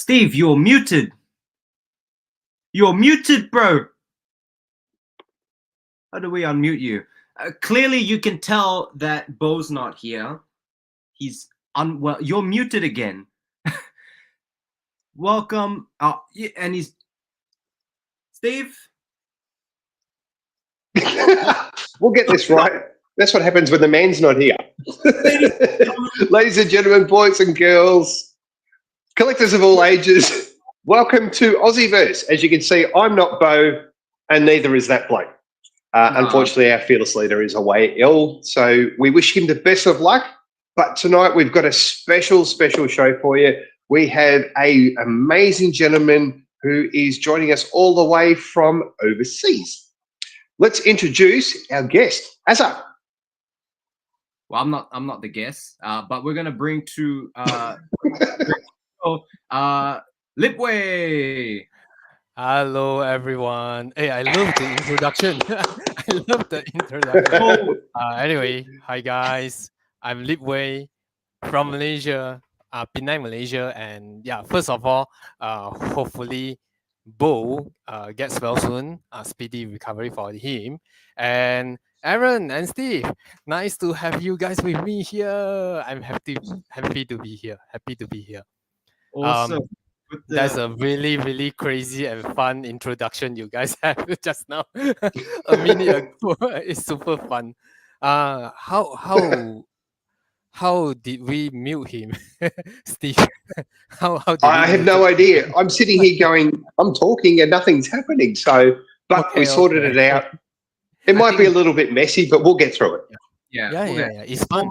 Steve, you're muted. You're muted, bro. How do we unmute you? Clearly, you can tell that Bo's not here. He's unwell. You're muted again. Welcome. And he's Steve. We'll get this right. That's what happens when the man's not here. Ladies and gentlemen, boys and girls, collectors of all ages, welcome to Aussieverse. As you can see, I'm not Bo, and neither is that bloke. Unfortunately, our fearless leader is away ill, so we wish him the best of luck. But tonight we've got a special show for you. We have an amazing gentleman who is joining us all the way from overseas. Let's introduce our guest, Asa. Well, I'm not the guest, but we're gonna bring to Lipwei. Hello, everyone. Hey, I love the introduction. I love the introduction. Anyway, hi guys. I'm Lipwei from Malaysia, Penang, Malaysia, and yeah. First of all, hopefully, Bo gets well soon. Speedy recovery for him. And Aaron and Steve, nice to have you guys with me here. I'm happy to be here. Happy to be here. Awesome. That's a really crazy and fun introduction you guys have just now. A minute ago. It's super fun. How did we mute him, Steve? How I have no idea. I'm sitting here going, I'm talking and nothing's happening. So, but we sorted it out. It might be a little bit messy, but we'll get through it. Yeah. It's fun.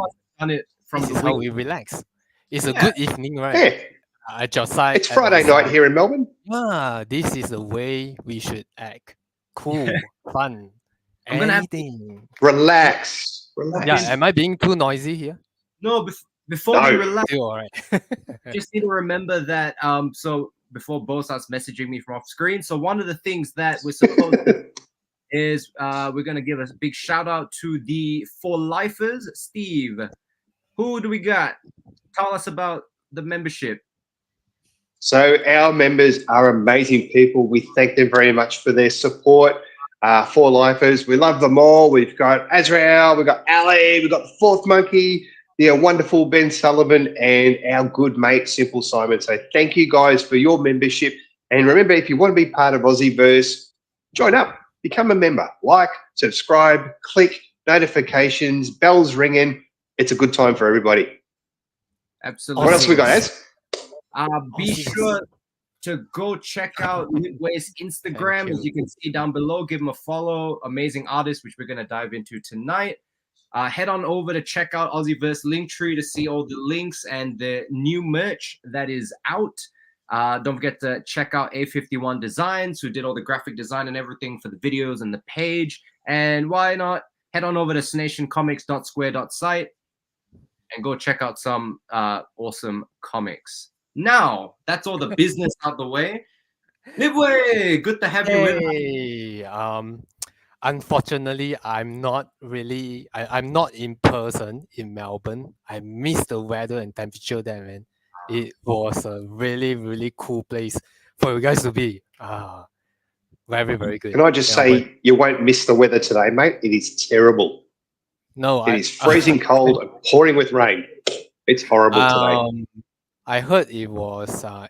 This is how we relax. It's a good evening, right? Yeah. At your side. It's Friday night here in Melbourne. This is the way we should act. Cool, fun, I'm gonna anything. Relax. Yeah, am I being too noisy here? No, before we relax, Still all right. just need to remember that. So before Bo starts messaging me from off screen, so one of the things that we're supposed to is we're gonna give a big shout out to the For Lifers. Steve, who do we got? Tell us about the membership. So our members are amazing people. We thank them very much for their support. For Lifers, we love them all. We've got Azrael, we've got Ali, we've got the Fourth Monkey, the wonderful Ben Sullivan, and our good mate Simple Simon. So thank you guys for your membership. And remember, if you want to be part of Aussieverse, join up, become a member, like, subscribe, click notifications, bells ringing. It's a good time for everybody. Absolutely. What else we got, Az? Be sure to go check out Lipwei's Instagram, as you can see down below. Give him a follow. Amazing artist, which we're going to dive into tonight. Head on over to check out Aussieverse Linktree to see all the links and the new merch that is out. Don't forget to check out A51 Designs, who did all the graphic design and everything for the videos and the page. And why not head on over to snationcomics.square.site and go check out some awesome comics. Now, that's all the business out the way. Lipwei, good to have you with us. Unfortunately, I'm not in person in Melbourne. I missed the weather and temperature there, man. It was a really cool place for you guys to be. Very good. Can I just say, you won't miss the weather today, mate? It is terrible. No, it is freezing cold and pouring with rain. It's horrible today. I heard it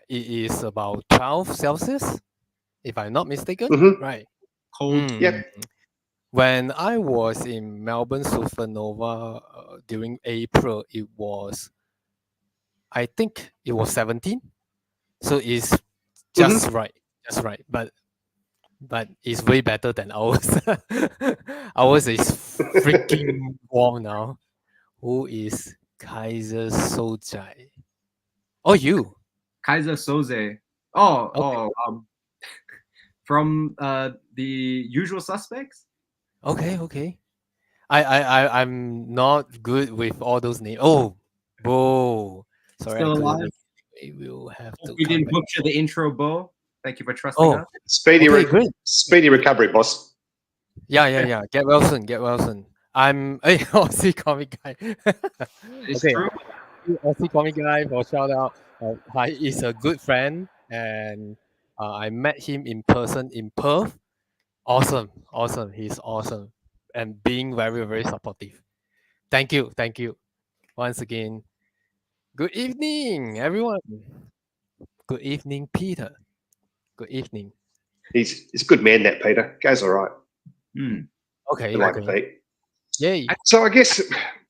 is about 12 Celsius, if I'm not mistaken. Mm-hmm. Right. Cold. Yep. When I was in Melbourne Supanova during April, I think it was 17. So it's just right. Just right. But it's way better than ours. Ours is freaking warm now. Who is Kaiser Sojai? Oh, you. Kaiser Soze. From the Usual Suspects. Okay. I'm not good with all those names. Oh, Bo. Sorry, Still alive? We will have to. We didn't butcher the intro, Bo. Thank you for trusting us. Speedy recovery, boss. Yeah. Get well soon. I'm a Aussie comic guy. It's true. Aussie comic guy for shout out. Hi is a good friend and I met him in person in Perth. Awesome, awesome. He's awesome, and being very, very supportive. Thank you once again. Good evening, everyone. Good evening, Peter. Good evening. He's a good man, that Peter. Goes all right. Okay, I like okay. Pete. Yay. So I guess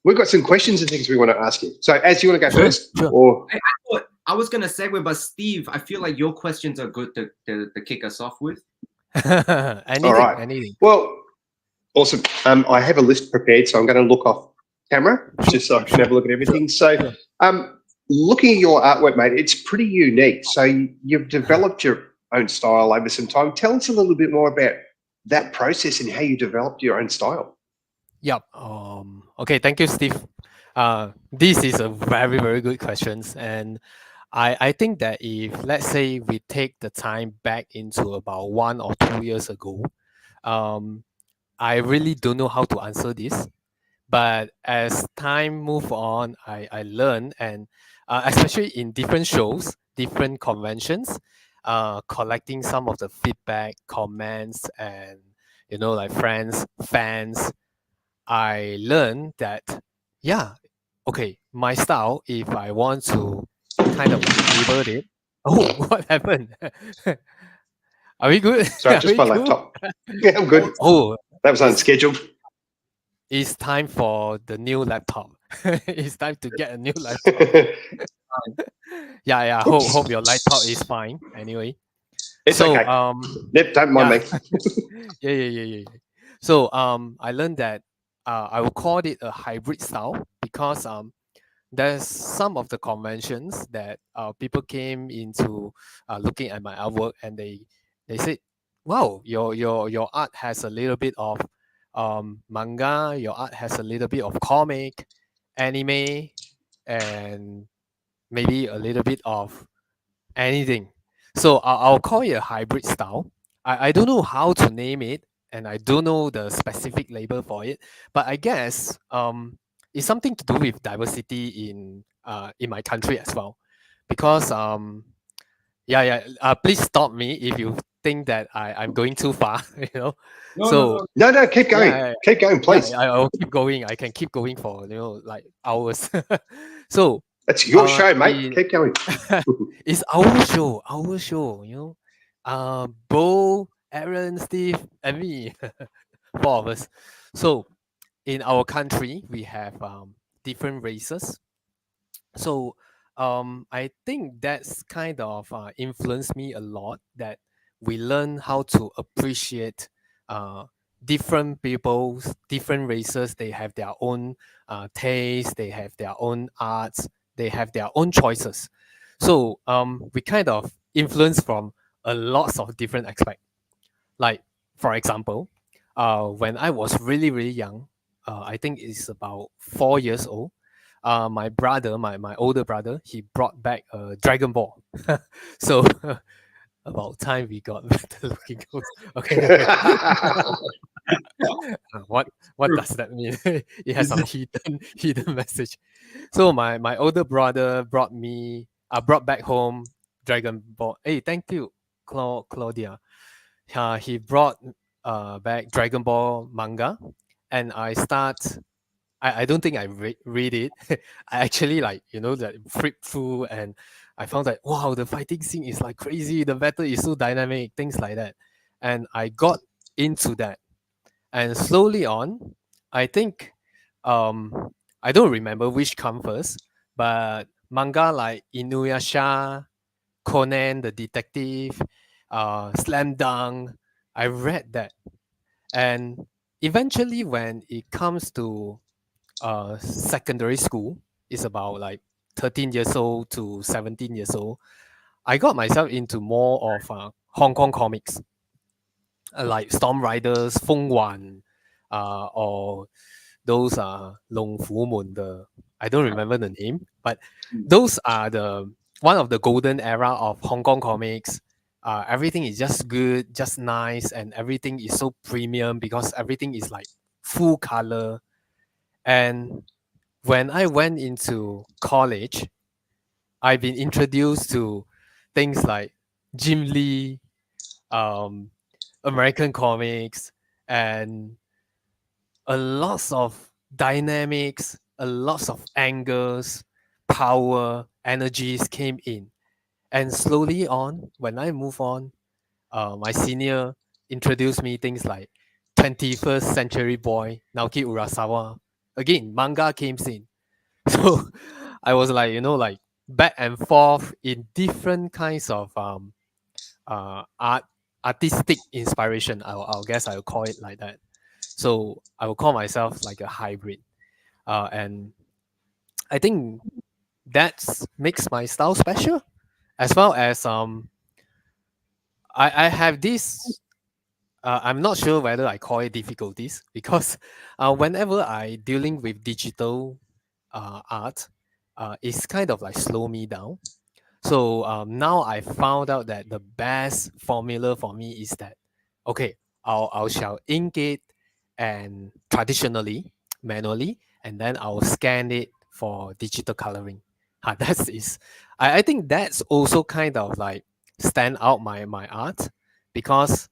we've got some questions and things we want to ask you. So, as you want to go Sure, first, sure. or I was gonna segue, but Steve, I feel like your questions are good to kick us off with. Anything, all right. anything. Well, awesome. I have a list prepared, so I'm going to look off camera just so I can have a look at everything. So, looking at your artwork, mate, it's pretty unique. So you've developed your own style over some time. Tell us a little bit more about that process and how you developed your own style. Yep. Okay. Thank you, Steve. This is a very, very good questions, and I think that if let's say we take the time back into about 1 or 2 years ago, I really don't know how to answer this. But as time move on, I learn, and especially in different shows, different conventions, collecting some of the feedback, comments, and like friends, fans, I learned that yeah, okay, my style, if I want to kind of like label it. Oh, what happened? Are we good? Sorry, Are just we my cool? laptop. Yeah, I'm good. Oh, That was unscheduled. it's time for the new laptop. It's time to get a new laptop. Yeah. Hope your laptop is fine. Anyway, It's so okay. Yep, don't mind yeah, me. yeah. So I learned that I will call it a hybrid style because there's some of the conventions that people came into looking at my artwork, and they said, "Wow, your art has a little bit of manga. Your art has a little bit of comic, anime, and maybe a little bit of anything." So I'll call it a hybrid style. I don't know how to name it, and I don't know the specific label for it, but I guess it's something to do with diversity in my country as well, because please stop me if you think that I'm going too far. So No, keep going. Keep going, please. I'll keep going. I can keep going for like hours. So It's your show, mate. in Keep going. it's our show, Bo, Aaron, Steve, and me, four of us. So in our country, we have different races. So I think that's kind of influenced me a lot, that we learn how to appreciate uh, different peoples, different races. They have their own taste, they have their own arts, they have their own choices. So we kind of influence from a lots of different aspects. Like for example, when I was really really young, I think it's about 4 years old. My brother, my older brother, he brought back a Dragon Ball. So about time we got better looking girls. Okay. What does that mean? It has some hidden message. So my older brother brought back home Dragon Ball. Hey, thank you, Claudia. He brought back Dragon Ball manga, and I don't think I read it. I actually that flip through, and I found that wow, the fighting scene is like crazy. The battle is so dynamic, things like that, and I got into that. And slowly on, I think I don't remember which come first, but manga like Inuyasha, Conan the Detective, Slam Dunk, I read that. And eventually when it comes to secondary school, it's about like 13 years old to 17 years old, I got myself into more of Hong Kong comics, like Storm Riders, Feng Wan, or those Long Fu Mun. I don't remember the name, but those are the one of the golden era of Hong Kong comics. Everything is just good, just nice, and everything is so premium because everything is like full color. And when I went into college, I've been introduced to things like Jim Lee, um, American comics, and a lots of dynamics, a lots of angles, power, energies came in. And slowly on, when I move on, my senior introduced me things like 21st Century Boy, Naoki Urasawa. Again, manga came in. So I was like, like back and forth in different kinds of artistic inspiration. I'll guess I'll call it like that. So I will call myself like a hybrid. And I think that makes my style special, as well as I have this. I'm not sure whether I call it difficulties because whenever I dealing with digital art, it's kind of like slow me down. So now I found out that the best formula for me is that okay, I shall ink it and traditionally manually, and then I'll scan it for digital coloring. That's is I think that's also kind of like stand out my art because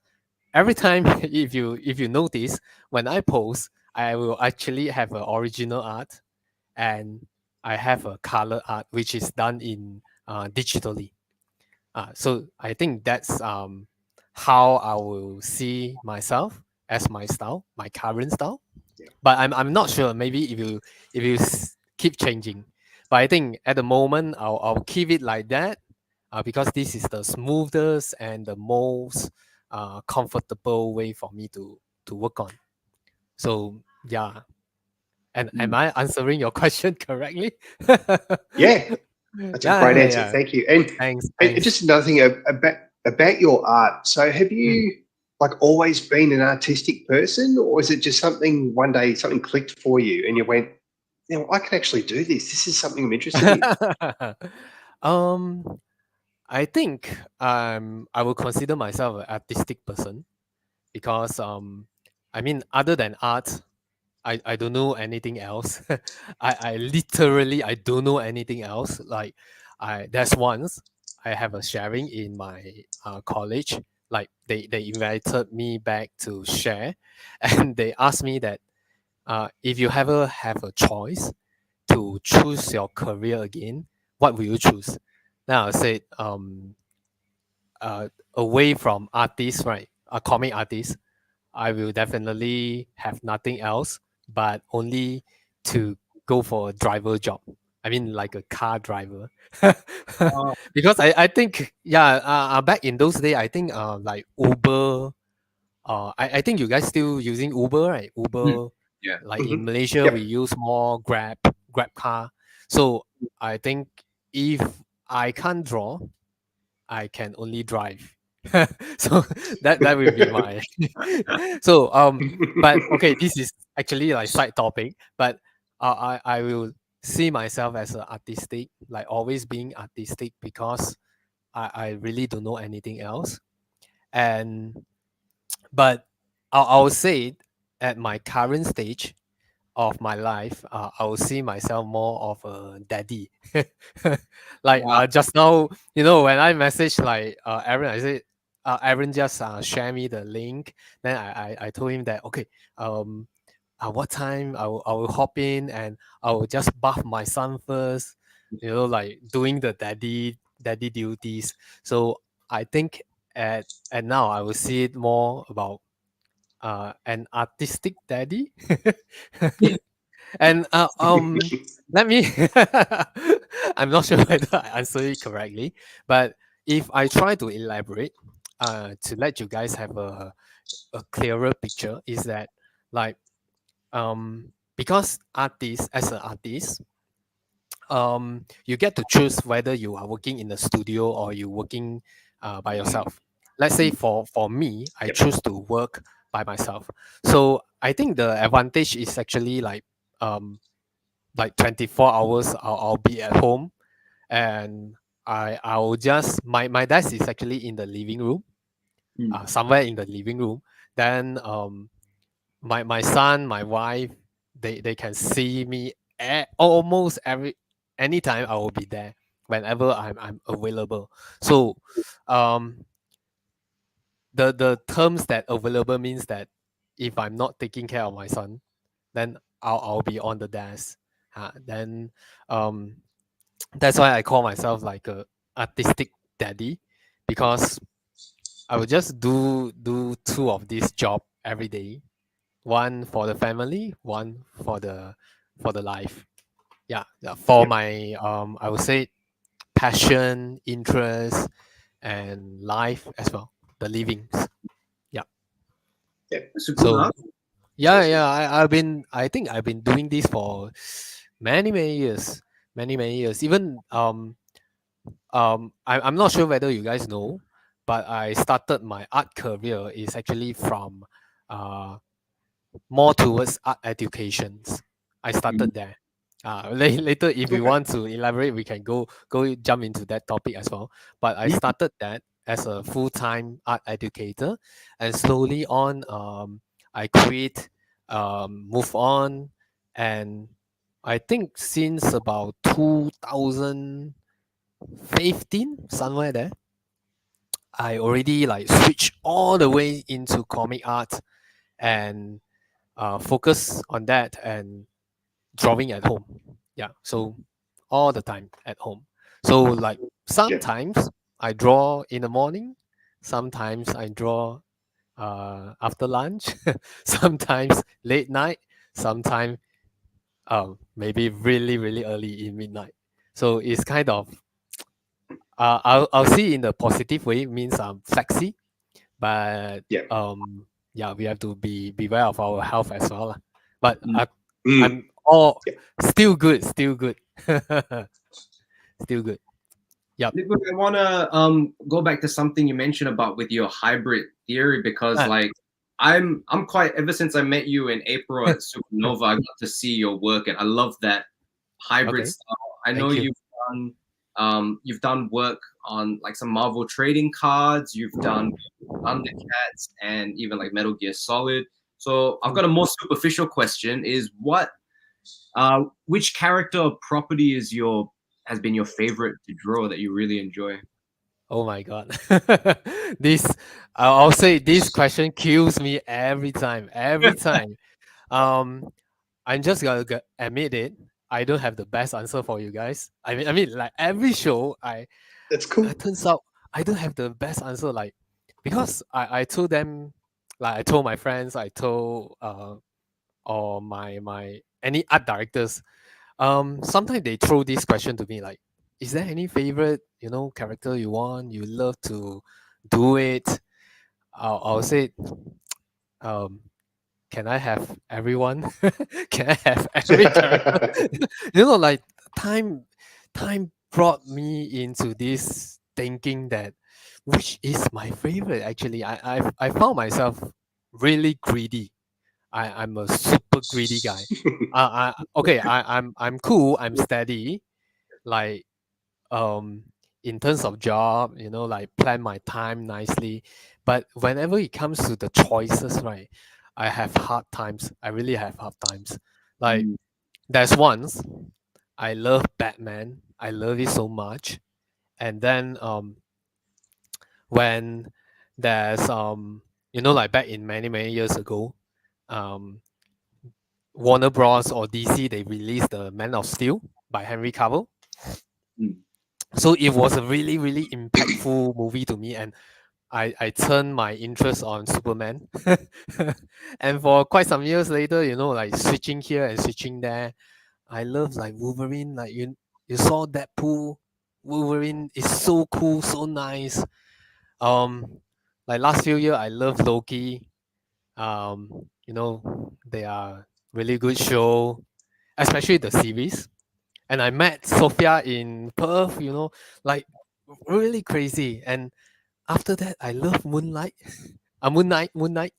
every time if you notice when I post, I will actually have an original art and I have a color art which is done in digitally. So I think that's how I will see myself as my style, my current style. Yeah. But I'm not sure. Maybe if you keep changing, but I think at the moment I'll keep it like that because this is the smoothest and the most comfortable way for me to work on. So yeah, and am I answering your question correctly? Yeah, that's a Yeah, great yeah, answer. yeah. Thank you. And, Thanks, and thanks. just another thing about your art. So, have Mm. you like always been an artistic person, or is it just something one day something clicked for you and you went, I can actually do this. This is something I'm interested in. um, I think I will consider myself an artistic person because I mean other than art, I don't know anything else. I literally I don't know anything else. Like there's once I have a sharing in my college. Like they invited me back to share, and they asked me that if you ever have a choice to choose your career again, what will you choose? Now I said away from artists, right? A comic artist, I will definitely have nothing else but only to go for a driver job. I mean, like a car driver. Uh, Because I think, yeah, back in those days, I think like Uber, I think you guys still using Uber, right? mm, Uber, yeah. like in Mhm. Malaysia, we Yep. use more Grab car. So I think if I can't draw, I can only drive. So that will be my so but okay, this is actually like side topic, but I will see myself as an artistic, like always being artistic because I really don't know anything else. And but I'll say it at my current stage of my life, I will see myself more of a daddy. Like Wow. just now, when I message like Aaron, I said, Aaron just share me the link. Then I told him that okay, um, what time I will hop in and I will just bath my son first. Like doing the daddy duties. So I think at now I will see it more about an artistic daddy. And let me I'm not sure whether I answered it correctly, but if I try to elaborate to let you guys have a clearer picture, is that like because artists as an artist, you get to choose whether you are working in the studio or you working by yourself. Let's say for me, I Yep. choose to work by myself. So I think the advantage is actually like 24 hours I'll be at home, and I'll just my desk is actually in the living room, Mm. somewhere in the living room. Then my son, my wife, they can see me almost anytime I will be there. whenever I'm available. So the terms that available means that if I'm not taking care of my son, then I'll be on the desk. Then um that's why I call myself like a artistic daddy, because I will just do two of this job every day. One for the family, one for the life. Yeah, for Yep. my I would say passion, interest, and life as well. The livings. Yeah. Yep. Super So enough. yeah, I think I've been doing this for many years. Many years. Even I'm not sure whether you guys know, but I started my art career is actually from uh more towards art educations. I Mhm. started there. Later, if you Okay. want to elaborate, we can go jump into that topic as well. But I Mhm. started that as a full time art educator, and slowly on, I quit, move on, and I think since about 2015, somewhere there, I already like switched all the way into comic art and focus on that and drawing at home. Yeah, so all the time at home. So like Yep. sometimes I draw in the morning, sometimes I draw after lunch, sometimes late night, sometimes maybe really early in midnight. So it's kind of I'll see in the positive way means I'm flexy, but Yep. yeah, we have to be beware of our health as well lah. But Mm. I'm all Yep. still good, still good. Yep. Nick, I want to go back to something you mentioned about with your hybrid theory, because Ah, like I'm quite, ever since I met you in April at Supanova, I got to see your work and I love that hybrid okay. style. I know Thank you. you've done work on like some Marvel trading cards, you've done Thundercats and even like Metal Gear Solid. So I've got a more superficial question: is which character or property has been your favorite to draw that you really enjoy? Oh my god. This I'll say this question kills me every time. Every time. Um I'm just gonna admit it. I don't have the best answer for you guys. I mean, like every show, That's cool. it turns out I don't have the best answer. Like because I told them, like I told my friends, I told or my any art directors. Sometimes they throw this question to me like, is there any favorite character you want? You love to do it. I'll say, um, can I have everyone? Can I have every character? Like time time brought me into this thinking that which is my favorite actually. I found myself really greedy. I'm a super greedy guy. Okay, I'm cool, I'm steady, like um in terms of job, like plan my time nicely. But whenever it comes to the choices, right, I have hard times. I really have hard times. Like Mm. there's once I love Batman. I love it so much. And then when there's like back in many years ago, um Warner Bros. Or DC, they released the Man of Steel by Henry Cavill. Mm. So it was a really impactful movie to me, and I turned my interest on Superman. And for quite some years later, like switching here and switching there, I love like Wolverine. Like you saw Deadpool, Wolverine is so cool, so nice. Like last few year, I love Loki. They are really good show, especially the series. And I met Sophia in Perth, like really crazy. And after that, I love Moonlight. Moonlight. Moonlight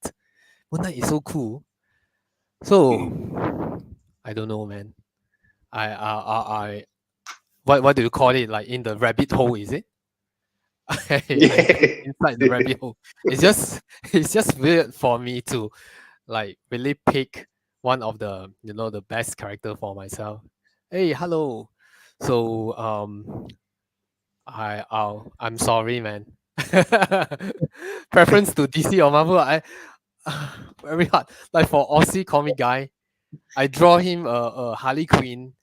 is so cool. So Mm. I don't know, man. I what do you call it? Like in the rabbit hole, is it? I Yeah. inside the rabbit hole. It's just it's just weird for me to like really pick one of the best character for myself. Hey, hello. So I'm sorry, man. Preference to DC or Marvel, very hard. Like for Aussie comic guy, I draw him a Harley Quinn,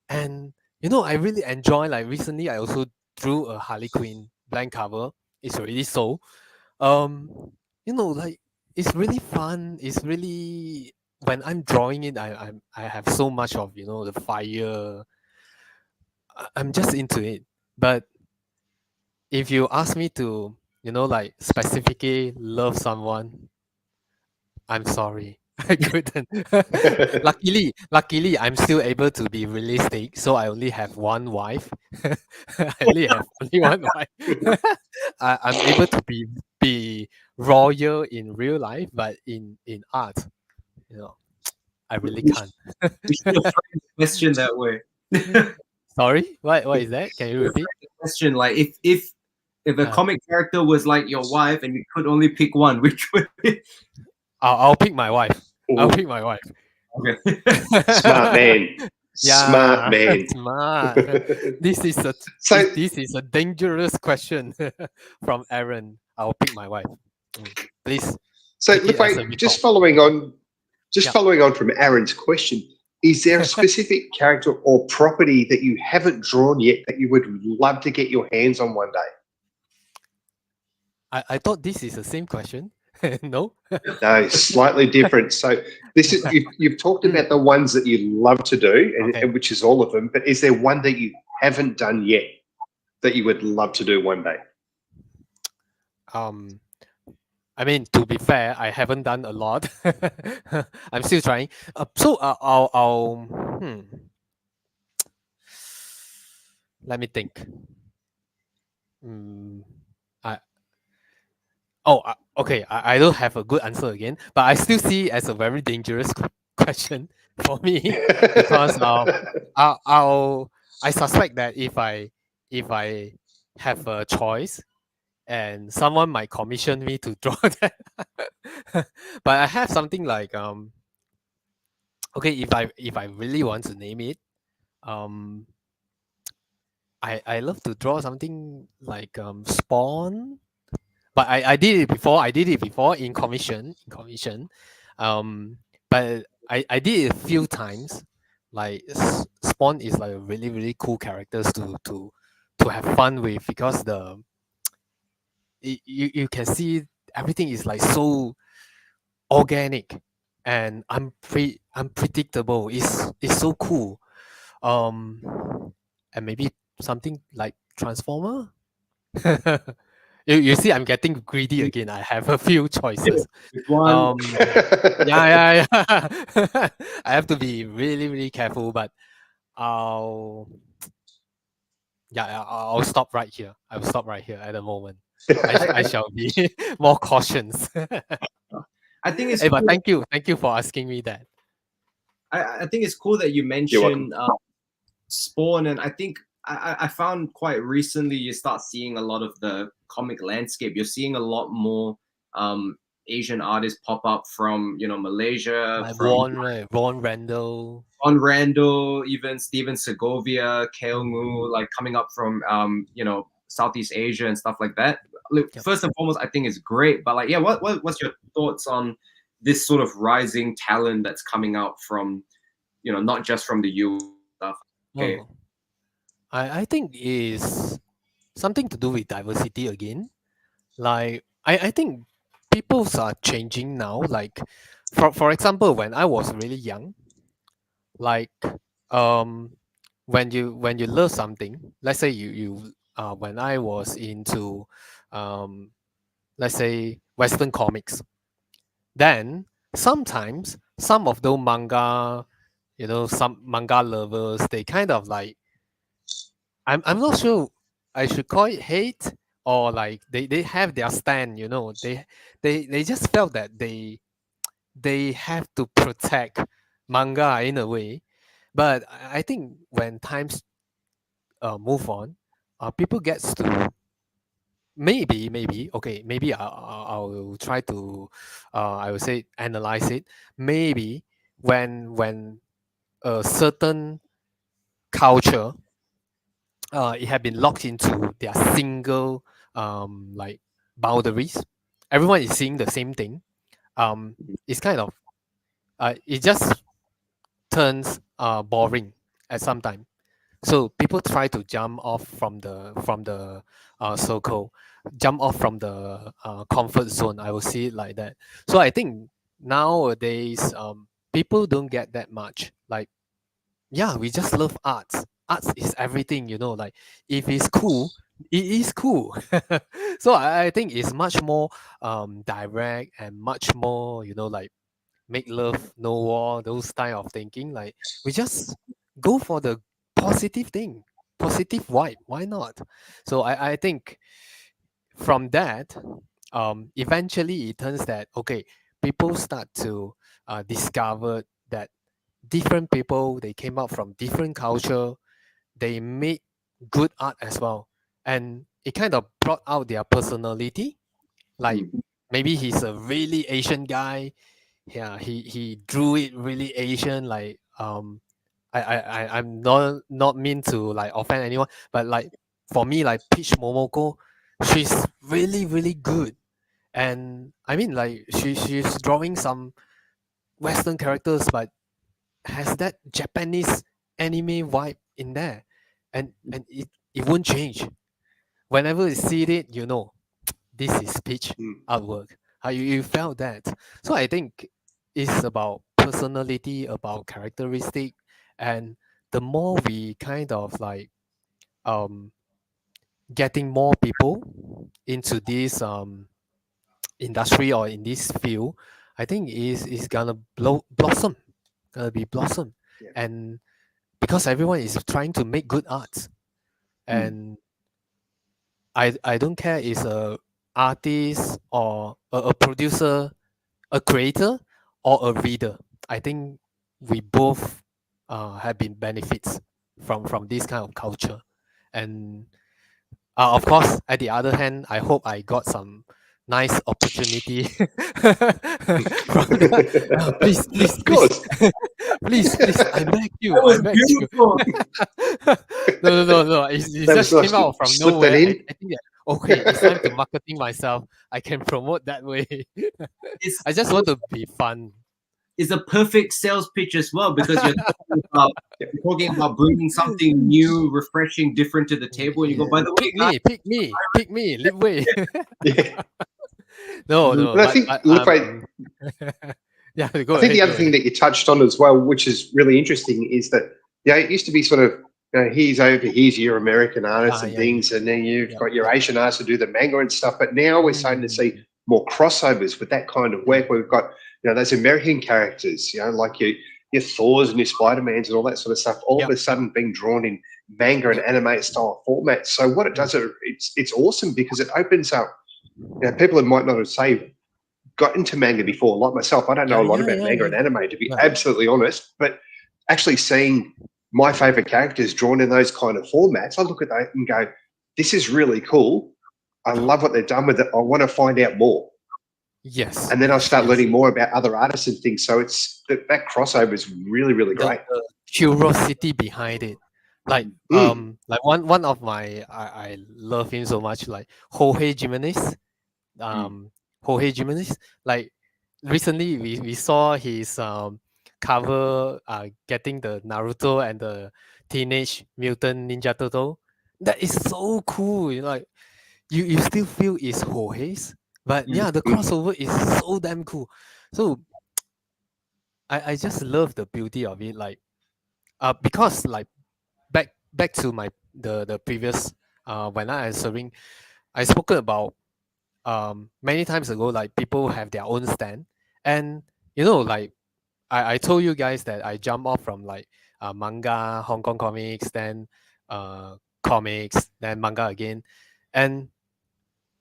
and I really enjoy. Like recently, I also drew a Harley Quinn blank cover. It's already sold. Um, like it's really fun. It's really when I'm drawing it, I have so much of the fire. I'm just into it. But if you ask me to, like specifically love someone, I'm sorry. I couldn't. luckily, I'm still able to be realistic. So I only have one wife. I only have only one wife. I'm able to be royal in real life, but in art, you know, I really We can't. should have framed the question that way. Sorry, what is that? Can you repeat? Question like if a comic character was like your wife and you could only pick one, which would be? I'll pick my wife. I'll Ooh, pick my wife. Okay. smart man. Smart Yeah, man. smart. This is a So, this is a dangerous question from Aaron. I'll pick my wife. Please so take it as a Lipwei, recall. just Yeah. following on from Aaron's question, is there a specific character or property that you haven't drawn yet that you would love to get your hands on one day? I thought this is the same question. No? No, slightly different. So this is you've talked about the ones that you love to do, Okay. and which is all of them. But is there one that you haven't done yet that you would love to do one day? I mean, to be fair, I haven't done a lot. I'm still trying. Let me think. Mm, I okay. I don't have a good answer again, but I still see it as a very dangerous question for me because I suspect that if I have a choice and someone might commission me to draw that, but I have something like okay, if I really want to name it, um I love to draw something like Spawn. But I did it before. I did it before in commission. Um, but I did it a few times. Like Spawn is like a really really cool characters to have fun with because you can see everything is like so organic and unpredictable. It's so cool. And maybe something like Transformer. You see, I'm getting greedy again. I have a few choices. Which one? Yeah. I have to be really, really careful, but I'll I'll stop right here. I will stop right here at the moment. I shall be more cautious. I think it's Hey, but cool. thank you for asking me that. I think it's cool that you mentioned Spawn, and I think I found quite recently you start seeing a lot of the comic landscape. You're seeing a lot more Asian artists pop up from Malaysia, Like from Ron Randall. Ron Randall, even Steven Segovia, Kale Mu, like coming up from Southeast Asia and stuff like that. Look, Yep. first and foremost, I think it's great. But like, yeah, what's your thoughts on this sort of rising talent that's coming out from, not just from the U stuff? Okay. Oh, I think is something to do with diversity again. Like I think people are changing now. Like for example, when I was really young, like um when you love something, let's say you when I was into um let's say Western comics, then sometimes some of those manga, some manga lovers, they kind of like I'm not sure I should call it hate or like they have their stand, they just felt that they have to protect manga in a way. But I think when times move on, people gets to maybe okay, maybe I will try to I will say analyze it. Maybe when a certain culture it had been locked into their single like boundaries. Everyone is seeing the same thing. It's kind of it just turns boring at some time. So people try to jump off from the circle, jump off from the comfort zone. I will see it like that. So I think nowadays people don't get that much. Like, yeah, we just love arts. Arts is everything, like if it's cool, it is cool. So I think it's much more direct and much more, like make love, no war, those style of thinking. Like we just go for the positive thing, positive vibe. Why not? So I think from that, eventually it turns that okay, people start to discover that different people, they came out from different culture, they made good art as well, and it kind of brought out their personality. Like maybe he's a really Asian guy. Yeah, he drew it really Asian. Like I'm not mean to like offend anyone, but like for me, like Peach Momoko, she's really really good. And I mean, like she's drawing some Western characters, but has that Japanese anime vibe in there, and it won't change. Whenever you see it, this is Peach artwork. How you felt that? So I think it's about personality, about characteristic, and the more we kind of like um getting more people into this industry or in this field, I think is gonna blossom, gonna be blossom, Yeah. and because everyone is trying to make good art, and I don't care is a artist or a producer, a creator or a reader. I think we both have been benefits from this kind of culture. And of course, at the other hand, I hope I got some nice opportunity from please, please, Of please, course. please, I beg you, That I was beg you. beautiful. No. It That just was nice came to out from slip that nowhere. in. I think that okay, it's time to marketing myself. I can promote that way. It's, I just want to be fun. it's a perfect sales pitch as well because you're talking about bringing something new, refreshing, different to the table, and you go, by the way, guys, Pick me, Lipwei. Yeah. No, But I think, but look, yeah, I think the other thing ahead. that you touched on as well, which is really interesting, is that it used to be sort of he's over, here's your American artists and Yeah, yeah, things, and then you've yeah, got your yeah. Asian artists who do the manga and stuff. But now we're starting to see more crossovers with that kind of work. Where we've got those American characters, like your Thors and your Spider-Mans and all that sort of stuff, all of a sudden being drawn in manga and anime style formats. So what it does, it's awesome because it opens up people who might not have say got into manga before, like myself. I don't know a lot about manga and anime, to be absolutely honest, but actually seeing my favorite characters drawn in those kind of formats, I look at that and go, this is really cool. I love what they've done with it. I want to find out more. Yes. And then I start learning more about other artists and things. So it's that crossover is really, really great. The curiosity behind it. Like like one of my I love him so much, like Jorge Jimenez. Jorge Jimenez. Like recently we saw his cover getting the Naruto and the Teenage Mutant Ninja Turtle. That is so cool. Like you still feel it's Jorge's, but yeah, the crossover is so damn cool. So I just love the beauty of it. Like because like back to my the previous when I answering, I spoken about many times ago, like people have their own stand, and like I told you guys that I jump off from like manga, Hong Kong comics, then comics, then manga again. And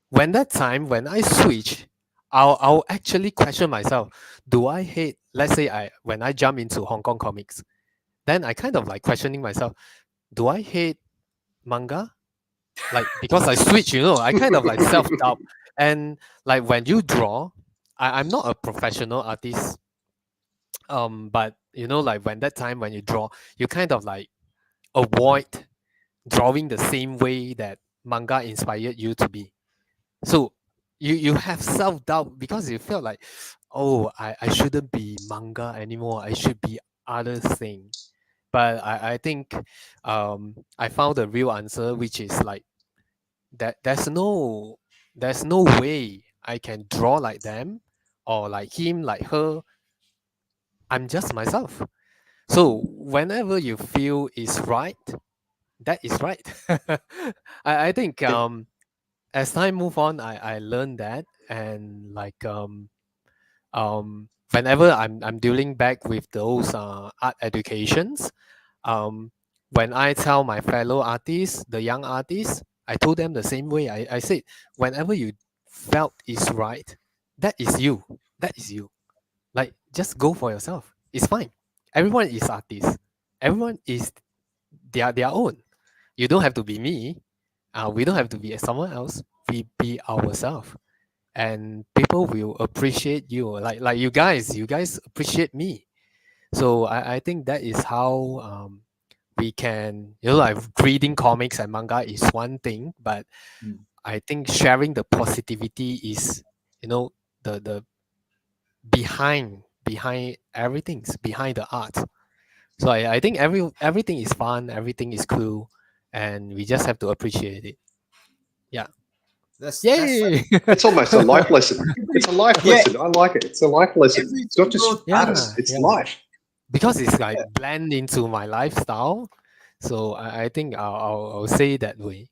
when I switch, I'll actually question myself, do I hate, let's say when I jump into Hong Kong comics, then I kind of like questioning myself, do I hate manga? Like because I switch, I kind of like self-doubt. And like when you draw, I'm not a professional artist. But like when that time when you draw, you kind of like avoid drawing the same way that manga inspired you to be. So you have self-doubt because you felt like, oh, I shouldn't be manga anymore. I should be other thing. But I think I found the real answer, which is like that there's no way I can draw like them or like him, like her. I'm just myself. So whenever you feel is right, that is right. I think as time move on, I learned that, and like whenever I'm dealing back with those art educations, um when I tell my fellow artists, the young artists, I told them the same way. I said, whenever you felt is right, that is you. That is you. Like, just go for yourself. It's fine. Everyone is artist. Everyone is their own. You don't have to be me. We don't have to be someone else. We be ourselves, and people will appreciate you. Like you guys appreciate me. So I think that is how we can, like reading comics and manga is one thing, but I think sharing the positivity is, the behind everything's behind the art. So I think everything is fun, everything is cool, and we just have to appreciate it. Yeah. That's Yay! It's almost a life lesson. It's a life lesson. I like it. It's a life lesson. Every It's not just single- artists. It's life. Because it's like blend into my lifestyle. So I think I'll say that way.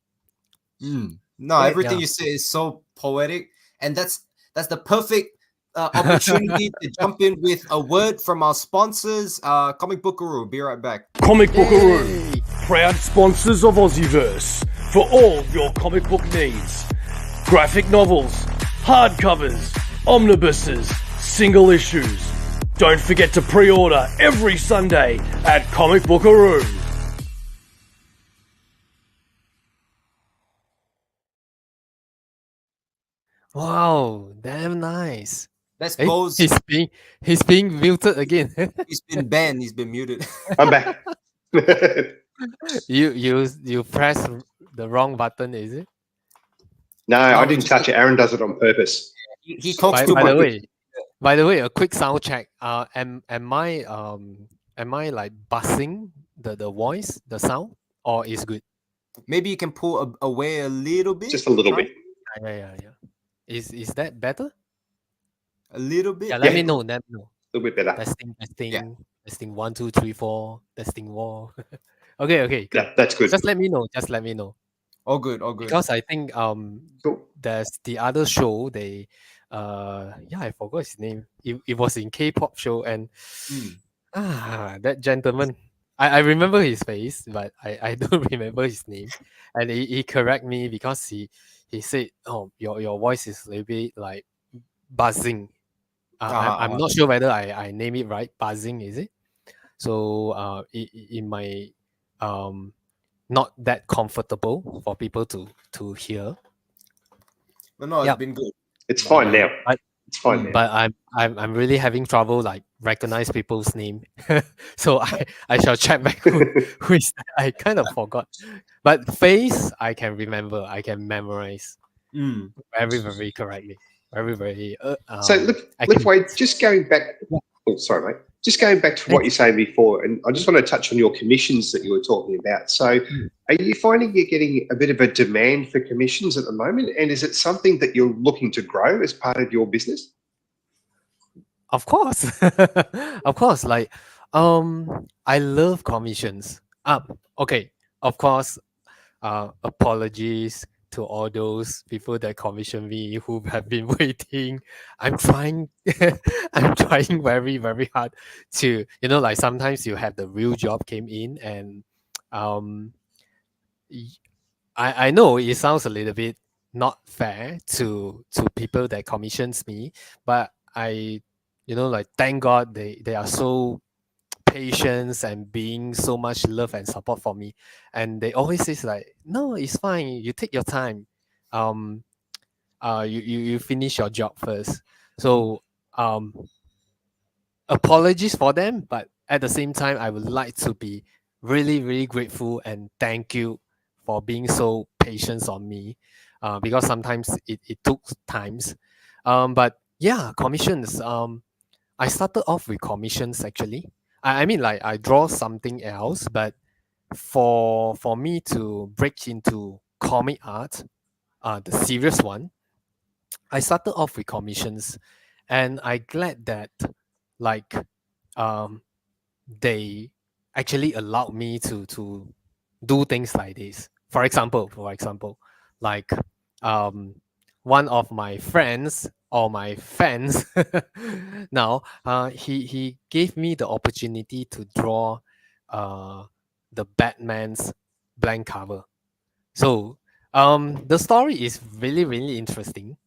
No, everything Yeah. you say is so poetic, and that's the perfect opportunity to jump in with a word from our sponsors, Comic Bookaroo. Be right back. Comic Bookaroo, Yay! proud sponsors of Aussieverse for all your comic book needs. Graphic novels, hardcovers, omnibuses, single issues. Don't forget to pre-order every Sunday at Comic Bookaroo. Wow, damn nice. That's Hey, Bo's. he's being muted again. He's been banned. He's been muted. I'm back. You press the wrong button, is it? No, I didn't touch it. Aaron does it on purpose. He talks By, too by much. the way, a quick sound check. Am I like buzzing the voice, the sound, or is good? Maybe you can pull away a little bit. Just a little bit. Yeah. Is that better? A little bit. Yeah, let me Yeah. know. Let me know. A little bit better. Testing 1 2 3 4. Testing 4. Okay. Good. Yeah, that's good. Just let me know. Just let me know. All good. Because I think Cool. there's the other show they I forgot his name. It was in K-pop show, and that gentleman, I remember his face, but I don't remember his name. And he correct me because he said, oh, your voice is a little bit like buzzing. I'm not sure whether I name it right. Buzzing, is it? So it might not that comfortable for people to hear. No, it's been good. It's fine now. It's fine now. But I'm really having trouble like recognize people's name. So I shall check back who is that. I kind of forgot. But face I can remember. I can memorize very, very correctly. Very, very So Lipwei, just going back. Oh, sorry, mate. Just going back to what you're saying before, and I just want to touch on your commissions that you were talking about. So, are you finding you're getting a bit of a demand for commissions at the moment? And is it something that you're looking to grow as part of your business? Of course. Of course. Like I love commissions. Okay. Of course, apologies to all those people that commission me who have been waiting. I'm trying I'm trying very, very hard to, like sometimes you have the real job came in, and I know it sounds a little bit not fair to people that commissions me, but I like thank God they are so patience and being so much love and support for me, and they always say like, no, it's fine, you take your time, you finish your job first. So apologies for them, but at the same time I would like to be really, really grateful and thank you being so patient on me, because sometimes it took times. But yeah, commissions. I started off with commissions actually. I mean, like I draw something else, but for me to break into comic art, the serious one, I started off with commissions, and I glad that like um they actually allowed me to do things like this. For example, like um one of my friends or my fans now, he gave me the opportunity to draw uh the Batman's blank cover. So the story is really really interesting,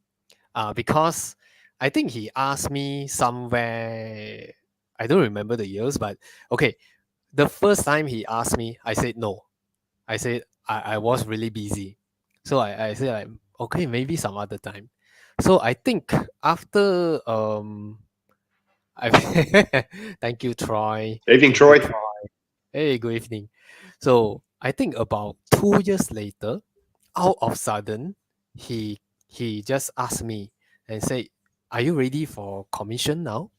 because I think he asked me somewhere, I don't remember the years, but okay, the first time he asked me, I said no. I said I was really busy. So I said like, okay, maybe some other time. So I think after I thank you, Troy. Evening, Thank you, Troy. Troy. Hey, good evening. So I think about 2 years later, out of sudden, he just asked me and said, "Are you ready for commission now?"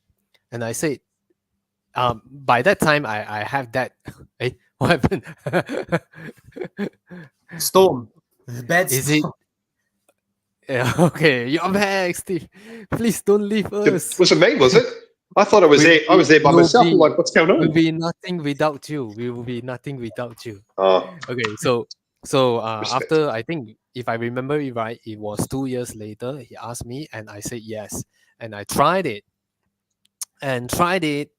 And I said, by that time I have that. Hey, what happened? Storm. Bad Is it? storm. Yeah, okay, you're back, Steve. Please don't leave us. Was it me? Was it? I thought I was there. I was there by We'll myself. I'm be, like, what's going we'll on? be nothing without you. We will be nothing without you. Oh, Okay, so respect. after, I think if I remember it right, it was 2 years later. He asked me, and I said yes, and I tried it and tried it.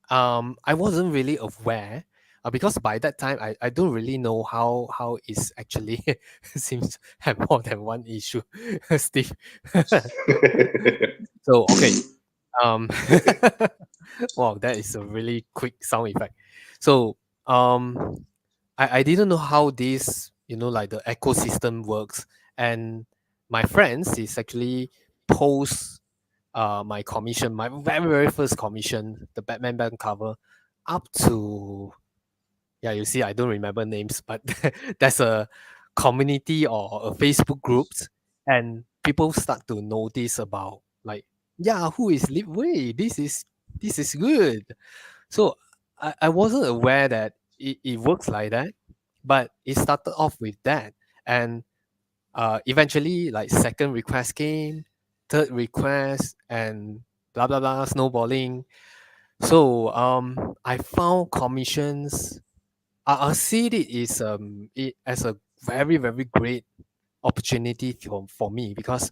I wasn't really aware, because by that time I don't really know how it's actually seems to have more than one issue, Steve. So okay, um, wow, that is a really quick sound effect. So I didn't know how this, like the ecosystem works, and my friends is actually post my commission, my very very first commission, the Batman band cover, up to, yeah, you see, I don't remember names, but there's a community or a Facebook groups, and people start to notice about, like, yeah, who is Lipwei? This is good. So I wasn't aware that it works like that, but it started off with that, and eventually, like, second request came, third request, and blah blah blah, snowballing. So I found commissions. I see it as a very very great opportunity for me, because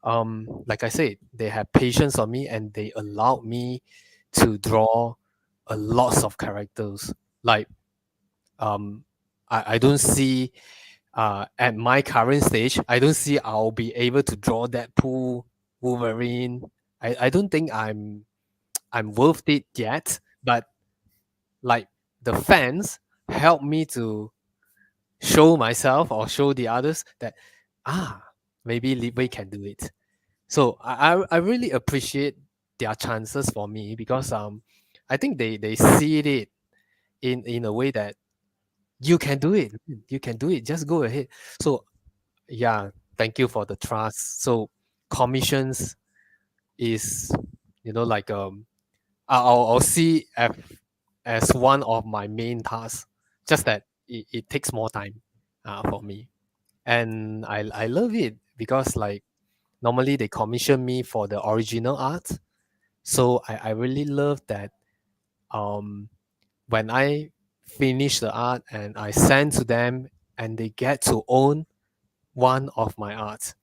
like I said, they have patience on me, and they allowed me to draw a lots of characters. Like um I don't see, at my current stage, I don't see I'll be able to draw Deadpool, Wolverine. I don't think I'm worth it yet, but like the fans help me to show myself or show the others that, maybe Lipwei can do it. So I really appreciate their chances for me, because I think they see it in a way that you can do it. You can do it. Just go ahead. So yeah, thank you for the trust. So commissions is, like I'll see as one of my main tasks. Just that it takes more time for me, and I love it, because like normally they commission me for the original art. So I really love that um when I finish the art and I send to them, and they get to own one of my art.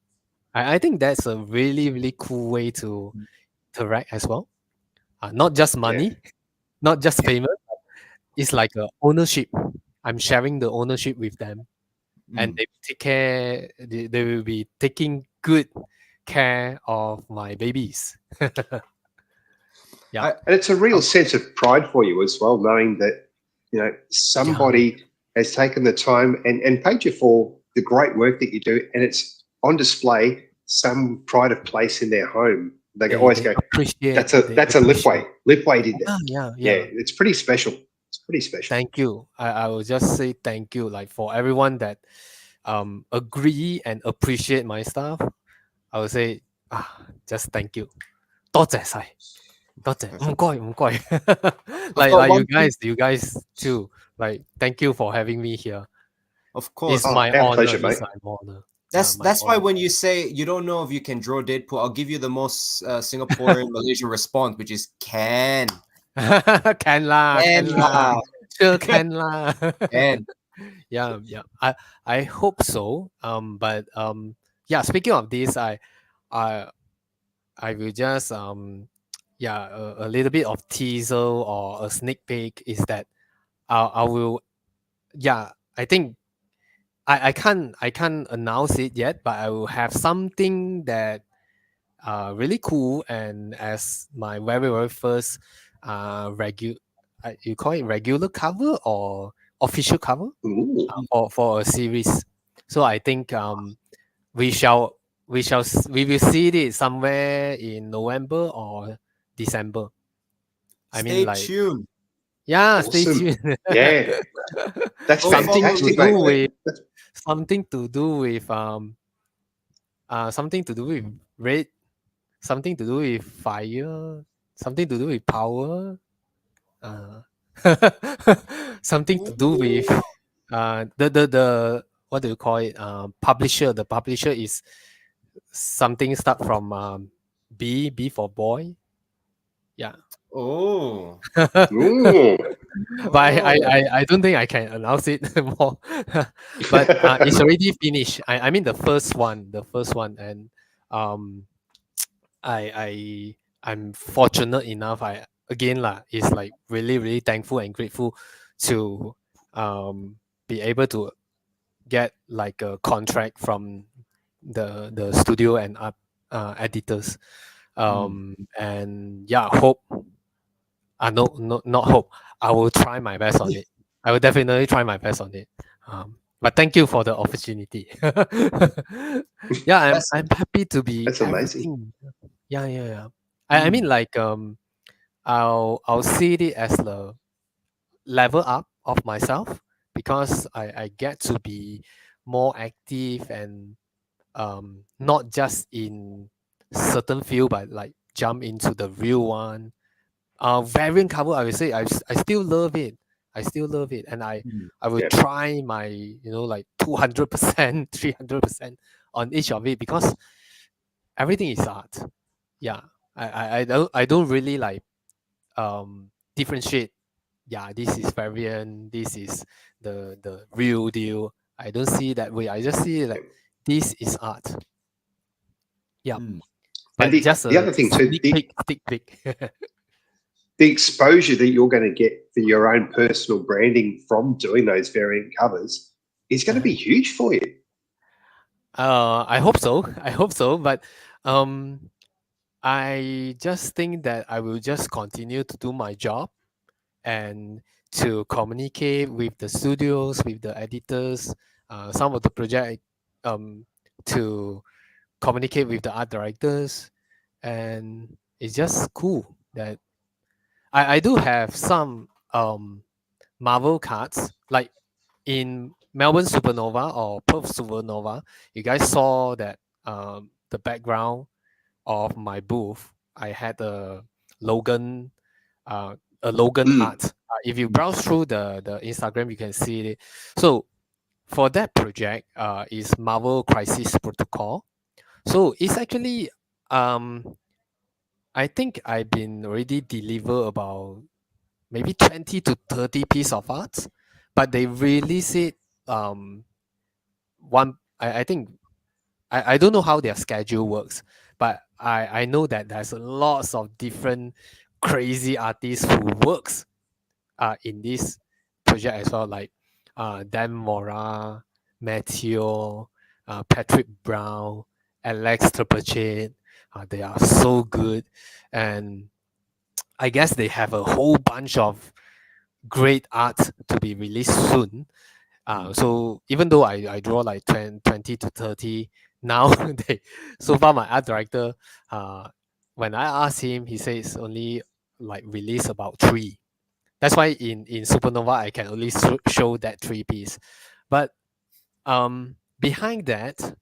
I think that's a really really cool way to interact as well. Not just Yeah. money, not just payment. It's like a ownership. I'm sharing the ownership with them, and they take care. They will be taking good care of my babies. Yeah, And it's a real Um, sense of pride for you as well, knowing that, yeah, somebody has taken the time and paid you for the great work that you do, and it's on display, some pride of place in their home. Always they go, appreciate. that's a They appreciate. Lipwei. Lipwei did that. Yeah, yeah, Yeah, yeah. it's pretty special. pretty special. Thank you. I will just say thank you, like for everyone that agree and appreciate my stuff. I will say just thank you. 多謝晒，多謝，唔該唔該。like got one you guys too. Like thank you for having me here. Of course. It's my our honor. pleasure, It's mate. my honor. That's my that's why honor. when you say you don't know if you can draw Deadpool, I'll give you the most Singaporean Malaysian response, which is can. can lah, Can can lah. lah. Sure can lah. Can. Yeah. I hope so. But yeah. Speaking of this, I will just a little bit of teaser or a sneak peek is that I will I think I can't announce it yet, but I will have something that really cool, and as my very first you call it regular cover or official cover Ooh. for a series. So I think we will see it somewhere in November or December. Stay tuned. Yeah, stay Awesome. tuned. Yeah, that's something fantastic, to do mate. with something to do with something to do with red, something to do with fire, something to do with power, something to do with the what do you call it? Publisher. The publisher is something start from B for boy. Yeah. Oh. Ooh. But I don't think I can announce it more. But it's already finished. I mean the first one, and I'm fortunate enough. I again is like really thankful and grateful to be able to get like a contract from the studio and editors. And yeah, hope. No, not hope. I will try my best on it. I will definitely try my best on it. But thank you for the opportunity. Yeah, I'm happy to be. That's amazing. Yeah. I mean, like I'll see it as the level up of myself because I get to be more active and not just in certain field, but like jump into the real one. Variant cover, I would say I still love it. I still love it, and I will try my like 200%, 300% on each of it because everything is art. Yeah, I don't really like differentiate. Yeah, this is variant. This is the real deal. I don't see it that way. I just see it like this is art. Yeah, but And just the other thing too, sneak peek. the exposure that you're going to get for your own personal branding from doing those variant covers is going to be huge for you. I hope so. I hope so. But I just think that I will just continue to do my job and to communicate with the studios, with the editors, some of the project, to communicate with the art directors, and it's just cool that I do have some Marvel cards like in Melbourne Supernova or Perth Supernova. You guys saw that the background of my booth. I had a Logan art. If you browse through the Instagram, you can see it. So for that project, is Marvel Crisis Protocol. So it's actually I think I've been already deliver about maybe 20 to 30 piece of art, but they release it one I think I don't know how their schedule works, but I know that there's lots of different crazy artists who works in this project as well, like Dan Mora, Matthew, Patrick Brown, Alex Trepachet. They are so good, and I guess they have a whole bunch of great art to be released soon. So even though I draw like 20 to 30 now, so far my art director, when I asked him, he says only like release about 3. That's why in Supanova I can only show that 3 piece. But behind that,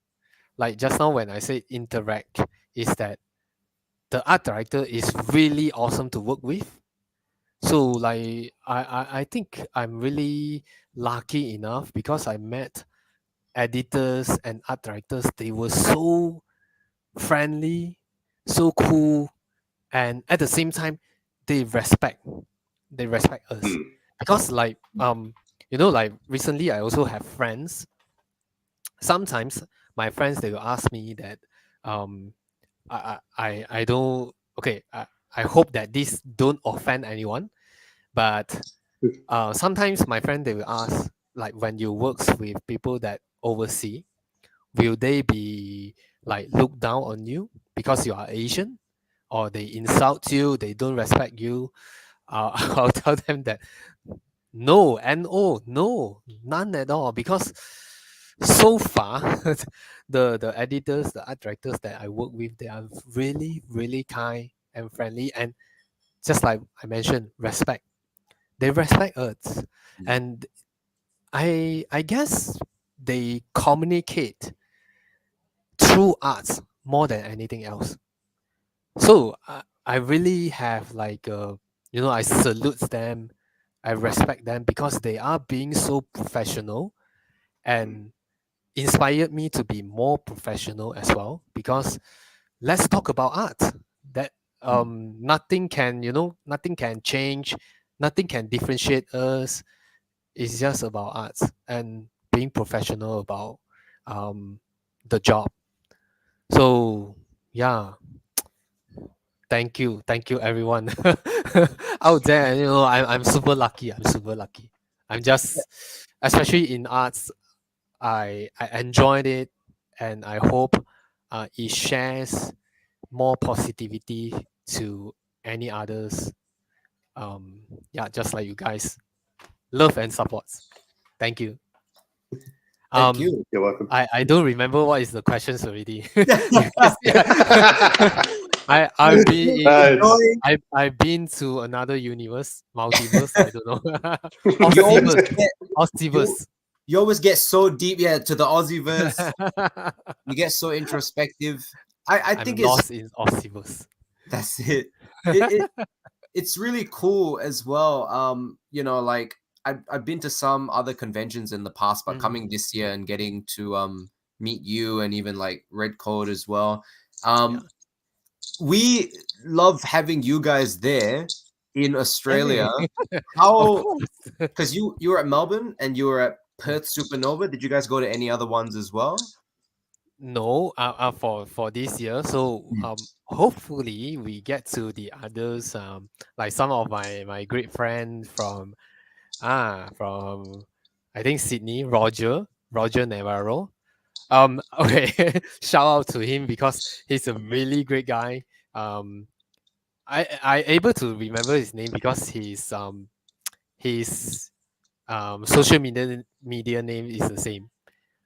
like just now when I said interact, is that the art director is really awesome to work with. So like I think I'm really lucky enough because I met editors and art directors. They were so friendly, so cool, and at the same time they respect us. Mm. Because like like recently I also have friends. Sometimes my friends, they will ask me that um I don't, okay, I hope that this don't offend anyone, but sometimes my friend, they will ask, like, when you works with people that oversee, will they be like look down on you because you are Asian, or they insult you, they don't respect you? I'll tell them that no, no, none at all, because so far the editors, the art directors that I work with, they are really, really kind and friendly, and just like I mentioned, respect. They respect us, and I guess they communicate through arts more than anything else. So I really have like I salute them, I respect them because they are being so professional, and inspired me to be more professional as well. Because let's talk about art. That nothing can, nothing can change, nothing can differentiate us. It's just about arts and being professional about um the job. So yeah, thank you everyone out there. I'm super lucky. I'm super lucky. I'm just, especially in arts, I enjoyed it, and I hope it shares more positivity to any others. Yeah, just like you guys, love and supports. Thank you. Thank you. You're welcome. I don't remember what is the questions already. Because, yeah, I've been I've been to another universe, multiverse. I don't know. You always Aussieverse, get Aussieverse. you always get so deep, yeah, to the Aussieverse. You get so introspective. I I'm think it's lost in Aussieverse. that's it. It's really cool as well. Like I've been to some other conventions in the past, but coming this year and getting to meet you and even like Red Code as well. Yeah. We love having you guys there in Australia. Of How, course. because you were at Melbourne and you were at Perth Supanova. Did you guys go to any other ones as well? No, for this year. So hopefully we get to the others. Like some of my great friend from from I think Sydney, Roger Navarro. Okay, shout out to him because he's a really great guy. I able to remember his name because his social media name is the same.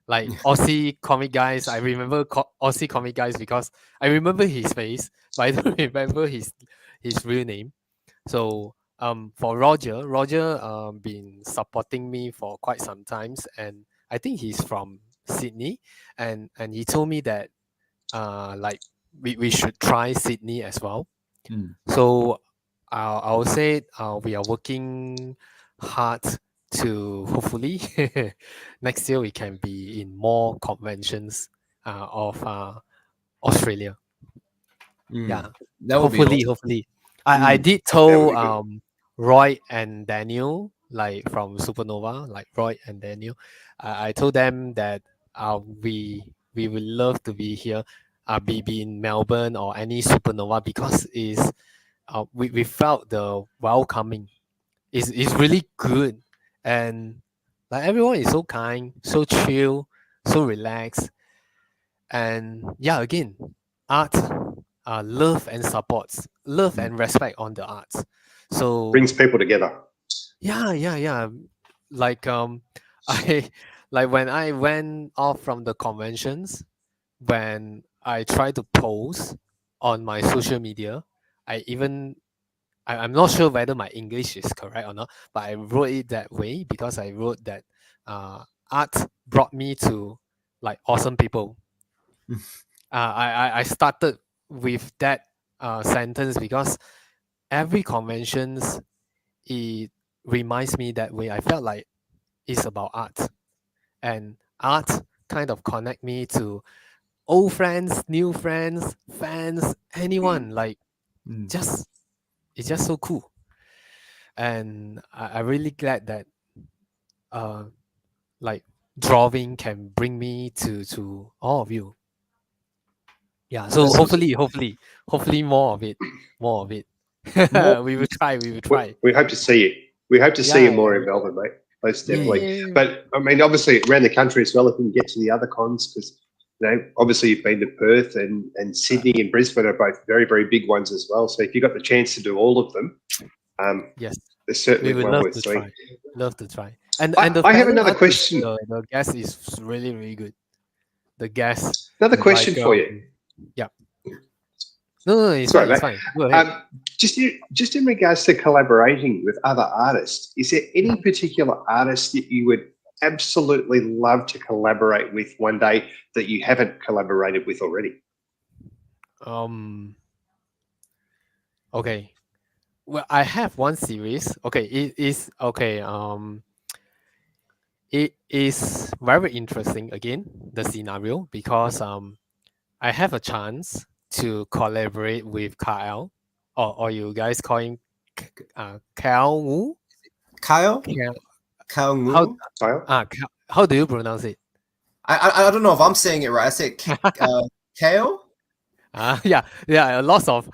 Like Aussie comic guys, I remember Aussie comic guys because I remember his face, but I don't remember his real name. So for Roger been supporting me for quite some times, and I think he's from Sydney, and he told me that like we should try Sydney as well. So I will say we are working hard to hopefully next year we can be in more conventions of Australia. Yeah, That would be hopefully, awesome. hopefully. I did That would tell be good. Roy and Daniel, like from Supanova, like Roy and Daniel. I told them that we would love to be here, be in Melbourne or any Supanova because is we felt the welcoming is really good, and like everyone is so kind, so chill, so relaxed, and yeah, again, art, love and supports, love and respect on the arts. So Brings people together. yeah. Like I like when I went off from the conventions, when I try to post on my social media, I even I'm not sure whether my English is correct or not, but I wrote it that way because I wrote that art brought me to like awesome people. I started with that sentence because every conventions it reminds me that way. I felt like it's about art, and art kind of connect me to old friends, new friends, fans, anyone. Like just it's just so cool, and I'm really glad that uh like drawing can bring me to all of you. Yeah, so That's awesome. hopefully more of it, more of it. We will try, we will We, try. we hope to see you. We hope to see Yeah, you more yeah, in Melbourne, mate. Most yeah, definitely. yeah, yeah. But I mean, obviously around the country as well. If we can get to the other cons, because obviously you've been to Perth and Sydney and Brisbane are both very, very big ones as well. So if you got the chance to do all of them, Yes, there's we certainly would one love worth to seeing. try. Love to try. And I, the I have panel another artist, question. the guest is really really good. The guest, Another question like for you. yeah. No, it's Sorry, fine, it's mate. fine. Go ahead. Just in regards to collaborating with other artists, is there any particular artist that you would absolutely love to collaborate with one day that you haven't collaborated with already? Okay. Well, I have one series. Okay, it is okay. It is very interesting again, the scenario, because I have a chance to collaborate with Kyle, or you guys call him Kyle Wu? Kyle? Kyle, Kyle how Ngu? how do you pronounce it? I don't know if I'm saying it right. I said Kale? Yeah, lots of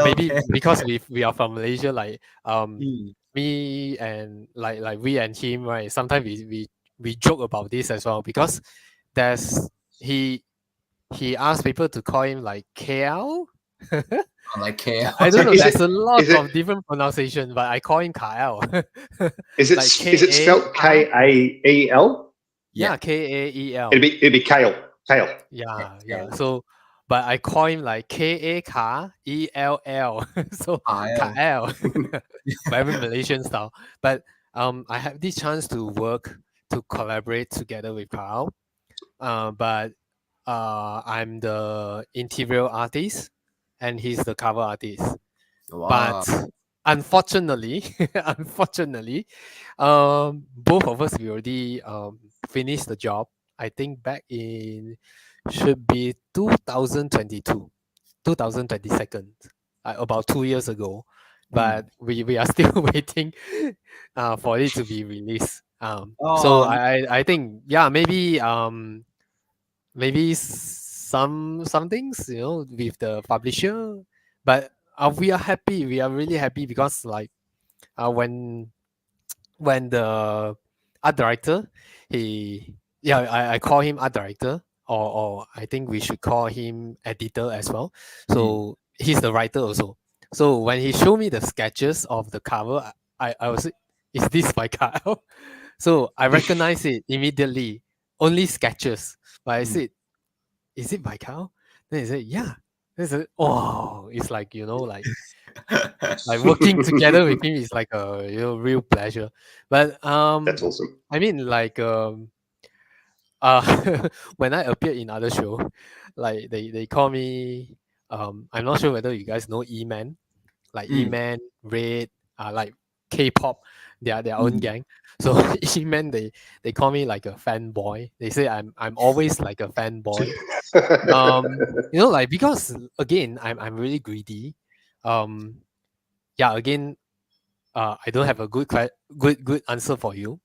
maybe Okay. because we are from Malaysia, like Mm. me and like we and him, right? Sometimes we joke about this as well because there's he asked people to call him like KL. I like Kale. I So don't know. There's a lot is it of different pronunciation, but I call him Kyle. is it Like is it spelled Kael? Yeah, Yeah. Kael. It'd be Kale. Kale. Yeah. So, but I call him like Kaell. So Kyle. Kael, very Malaysian style. But I have this chance to work to collaborate together with Kyle. But I'm the interior artist, and he's the cover artist. Wow. But unfortunately, unfortunately, both of us we already finished the job. I think back in should be 2022, 2022, about 2 years ago. But we are still waiting for it to be released. So Oh, I think yeah, maybe some things with the publisher, but we are happy, we are really happy because like when the art director I call him art director, or I think we should call him editor as well. So he's the writer also. So when he showed me the sketches of the cover, I was, is this by Kyle? So I recognize it immediately, only sketches, but I said, is it by Kyle? Then he said, yeah. Then I said, oh, it's like, like working together with him is like a real pleasure. But That's awesome. I mean like when I appear in other show, like they call me I'm not sure whether you guys know E-Man, like E-Man, Red, like K-pop, their own gang. So E-Man they call me like a fanboy. They say I'm always like a fanboy. Like because again I'm really greedy. Yeah, again, I don't have a good answer for you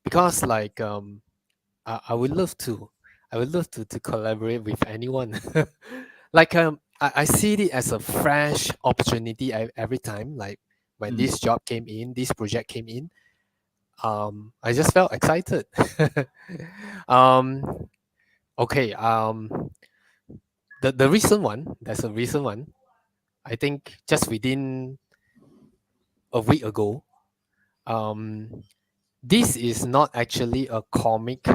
because like I would love to, to collaborate with anyone. Like I see it as a fresh opportunity every time. Like when this job came in, this project came in, I just felt excited. um, okay. The recent one, there's a recent one. I think just within a week ago. Um, this is not actually a comic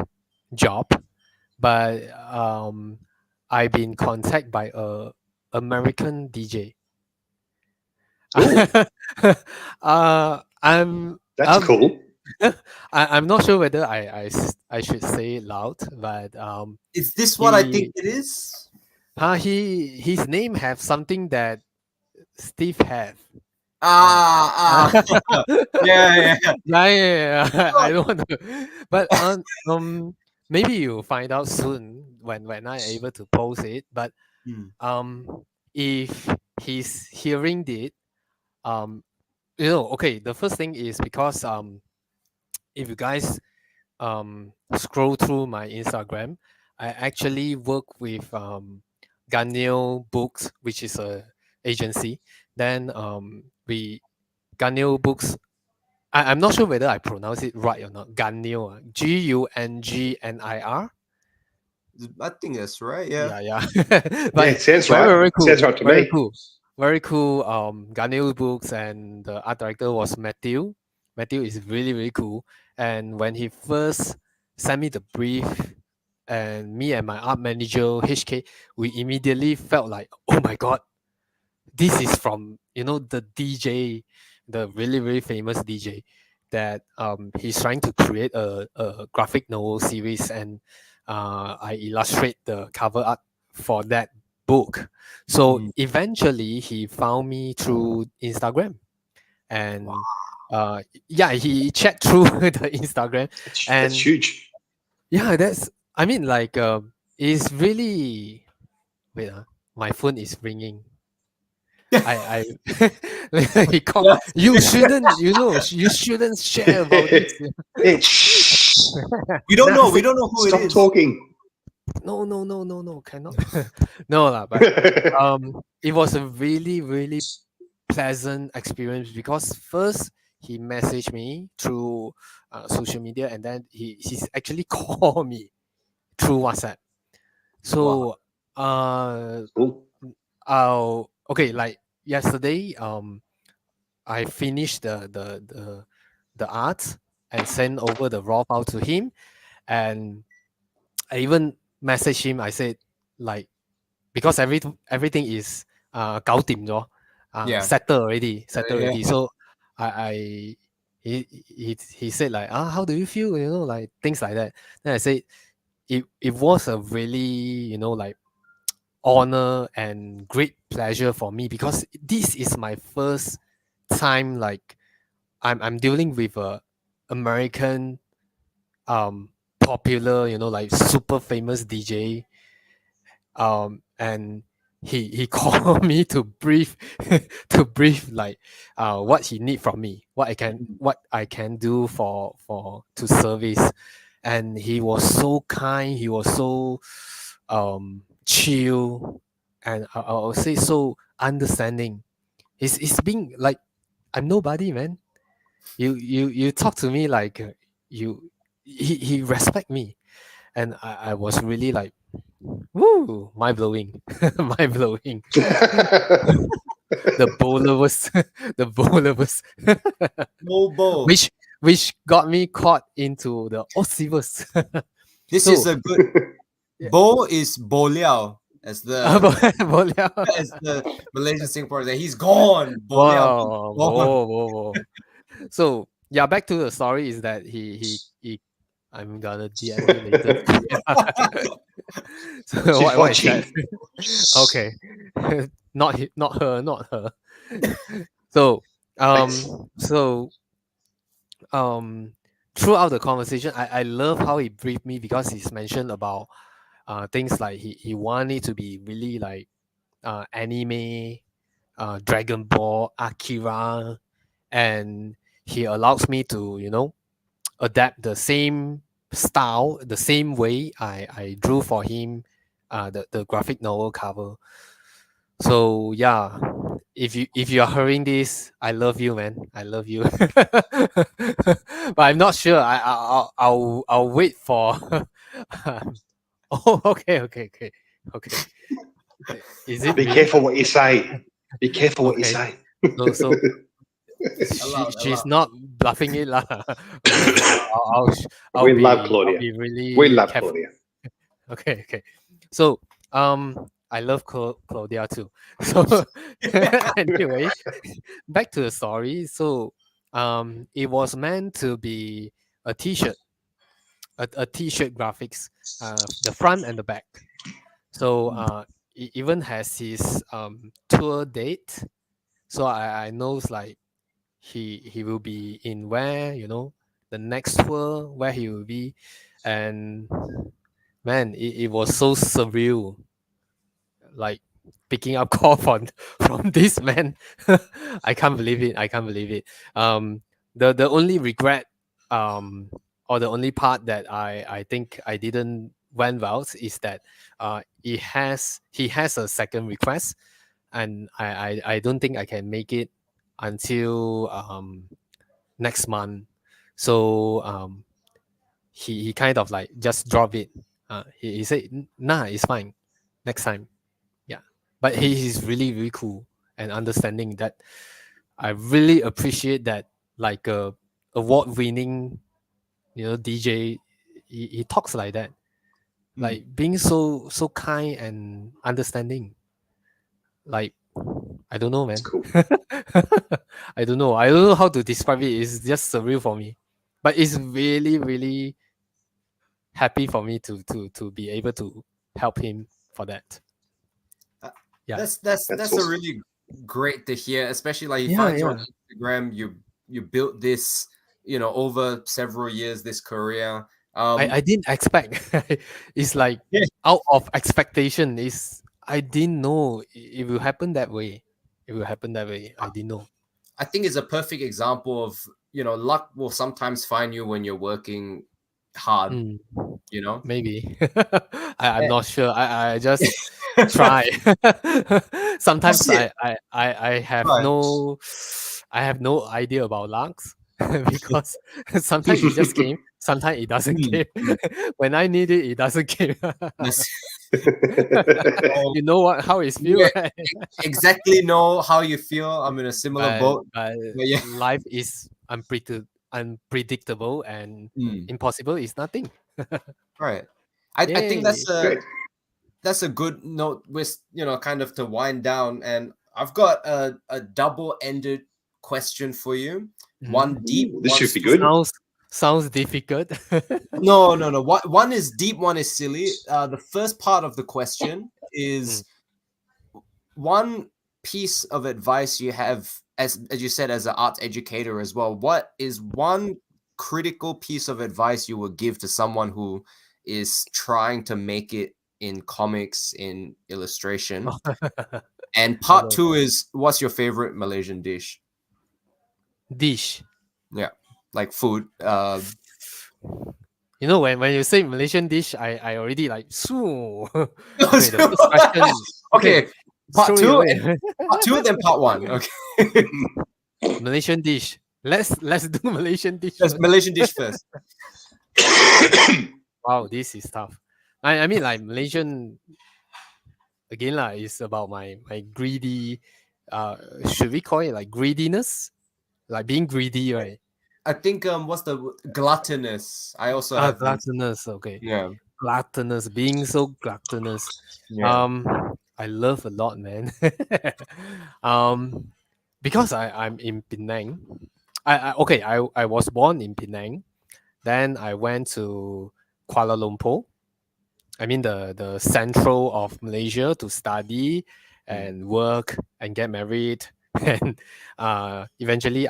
job, but I've been contacted by a American DJ. That's cool. I'm not sure whether I should say it loud, but Is this what I think it is? his name have something that Steve have. Yeah. Yeah. I don't want to, but maybe you'll find out soon when I'm able to post it. But if he's hearing it, okay. The first thing is because if you guys scroll through my Instagram, I actually work with Ganil Books, which is a agency. Then we Ganil Books. I'm not sure whether I pronounce it right or not. Ganil, Gungnir. I think that's right. Yeah. Yeah. But it sounds right. Very cool. Sounds right to very me. Cool. Very cool. Ganil Books, and the art director was Matthew. Matthew is really, really cool. And when he first sent me the brief, and me and my art manager HK, we immediately felt like, oh my god, this is from the DJ, the really, really famous DJ, that he's trying to create a graphic novel series, and I illustrate the cover art for that book. So eventually he found me through Instagram, and he checked through the Instagram, and that's huge. Yeah, it's really. Wait, my phone is ringing. I he called, you shouldn't share about this. We don't know who Stop it is. talking. No, cannot. No lah, but it was a really, really pleasant experience, because first he messaged me through social media, and then he's actually called me through WhatsApp. So okay, like yesterday, I finished the art and sent over the raw file to him, and I even messaged him. I said, like, because everything is 搞掂咗, settled already. So he said, like, how do you feel? Like things like that. Then I said, it was a really like honor and great pleasure for me, because this is my first time, like, I'm dealing with a American popular, like super famous DJ, and he called me to brief like what he need from me, what I can do to service. And he was so kind, he was so chill, and I'll say so understanding. It's being like, I'm nobody, man. You talk to me like he respect me, and I was really like, woo, mind blowing. Mind blowing. The bowler was Mobile. which got me caught into the Aussieverse. This is a good. Bo is Bo Liao as the as the Malaysian Singapore. He's gone. Bo Liao. Whoa. So yeah, back to the story is that he I'm gonna DM you later. So what is that? Okay. not her. So throughout the conversation, I love how he briefed me, because he's mentioned about things like he wanted it to be really like anime, Dragon Ball, Akira, and he allows me to adapt the same style, the same way I drew for him the graphic novel cover. So yeah, if you are hearing this, I love you, man. I love you. But I'm not sure. I'll wait for. Oh, okay. Is it? Be careful what you say. Be careful what you say. So she's not bluffing it, lah. We love Claudia. I'll be really We love careful. Claudia. Okay. So I love Claudia too. So anyway, back to the story. So it was meant to be a T-shirt, a T-shirt graphics, the front and the back. So it even has his tour date. So I knows like he will be in where, the next tour where he will be. And man, it was so surreal, like picking up call from this man. I can't believe it. I can't believe it. The only regret, or the only part that I think I didn't went well is that he has a second request, and I don't think I can make it until next month. So he kind of like just drop it. He said, Nah, it's fine, next time." Yeah, but he's really really cool and understanding. That I really appreciate that, like a award winning, DJ. He talks like that, like being so kind and understanding. Like, I don't know, man. Cool. I don't know how to describe it. It's just surreal for me, but it's really really happy for me to be able to help him for that. Yeah, That's awesome. a really great to hear, especially like you Yeah, find you yeah. on Instagram, you built this, over several years, this career. I didn't expect. It's like Yeah. out of expectation. I didn't know it will happen that way. It will happen that way. I didn't know. I think it's a perfect example of, luck will sometimes find you when you're working hard, Mm, you know? maybe. I'm not sure. I just try. Sometimes see it. I have Right. no idea about lucks because sometimes it just came, sometimes it doesn't came. When I need it, it doesn't came. Yes. You know how it feels, Yeah. right? Exactly know how you feel. I'm in a similar boat. But But yeah. life is unpredictable, and impossible is nothing. Right. I think Yay. that's a good note with, kind of to wind down. And I've got a double-ended question for you. One deep, This one should be good. Sounds difficult. No. One is deep, one is silly. The first part of the question is one piece of advice you have, as you said, as an arts educator as well. What is one critical piece of advice you would give to someone who is trying to make it in comics, in illustration? And part two is, what's your favorite Malaysian dish? Dish. Yeah, like food. When you say Malaysian dish, I already like so. Okay, Okay, the first question. Okay, part throw two, it away. part two, then part one. Okay, Malaysian dish. Let's do Malaysian dish. that's Malaysian dish first. Wow, this is tough. I mean, like Malaysian, again lah, is about my greedy. Should we call it like greediness? Like being greedy, right? I think what's the gluttonous? I also have Gluttonous. Okay. yeah. Gluttonous, being so gluttonous. Yeah. I love a lot, man. Because I'm in Penang. I was born in Penang. Then I went to Kuala Lumpur. I mean the central of Malaysia, to study and work and get married. And eventually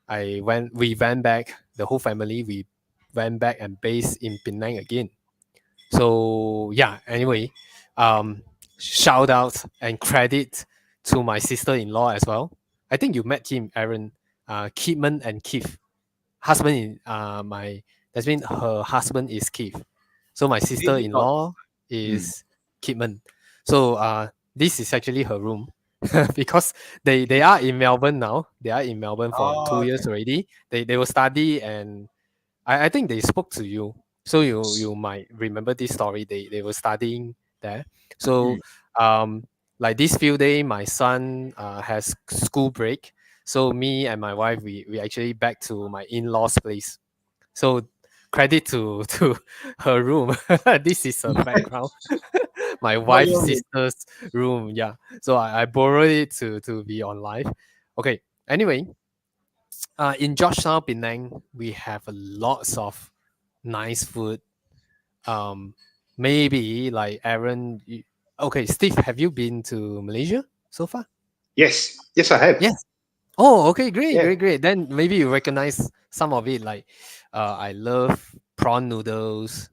we went back, the whole family, we went back and based in Penang again. So yeah, anyway, shout out and credit to my sister-in-law as well. I think you met him, Aaron. Kidman and Keith. Husband in that's mean her husband is Keith. So my sister-in-law is Kidman. So this is actually her room. Because they are in Melbourne now. They are in Melbourne for 2 years already. They will study, and I think they spoke to you. So you might remember this story. They were studying there. So like this few days, my son has school break. So me and my wife, we actually back to my in-laws place. So credit to her room. This is her background. My wife's your room? sister's room. Yeah. So I borrowed it to be on live. Okay. Anyway, in Georgetown, Penang, we have lots of nice food. Maybe like Aaron. Okay, Steve, have you been to Malaysia so far? Yes, I have. Yes. Oh, okay, great, Yeah. great. Then maybe you recognize some of it. Like, I love prawn noodles.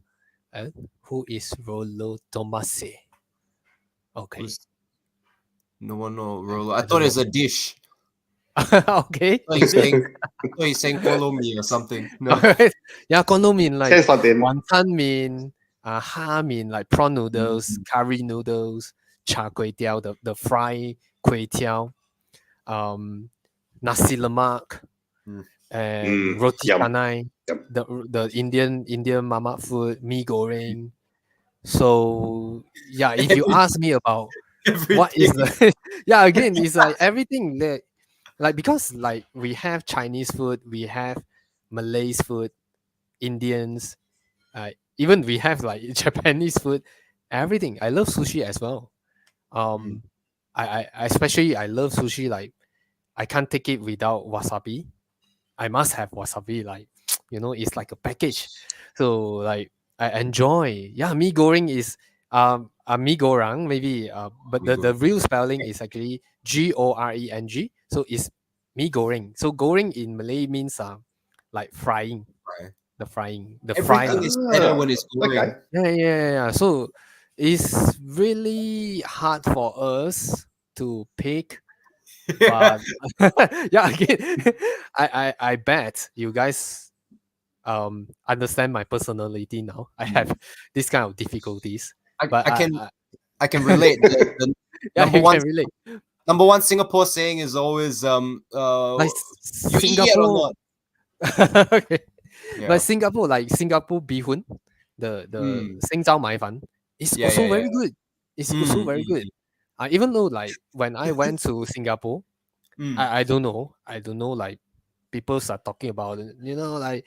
Who is Rolo Tomase? Okay. No one know Rolo. I I don't thought it's know. a dish. Okay. I thought he's saying follow me or something. No. Yeah, kono mean like Sounds like them. wonton mean, ha mean like prawn noodles, curry noodles, char kway teow, the fried kway teow, nasi lemak, and roti Yum. canai, Yum. the Indian mama food, mee goreng. So yeah, if you ask me about what is the yeah, again, it's like everything that like because like we have Chinese food, we have Malay's food, Indians, even we have like Japanese food, everything. I love sushi as well. I especially I love sushi. Like I can't take it without wasabi. I must have wasabi. Like it's like a package. So like I enjoy. Yeah, mee goreng is mee goreng maybe. But the real spelling is actually goreng. So it's mee goreng. So goreng in Malay means like frying. Right. The frying. The Everything frying. is better when it's going. Okay. Yeah. So it's really hard for us to pick. But yeah, again, I bet you guys understand my personality now. I have this kind of difficulties. But I can relate. The yeah, number you one can relate. number one Singapore saying is always Like you eat it or Singapore. not? Okay. Yeah. But Singapore, like Singapore bihun, the Sing Zhao Mai Fan, is Yeah, also yeah, very yeah. good. It's also very good. Even though like when I went to Singapore, I don't know. Like people start talking about it. Like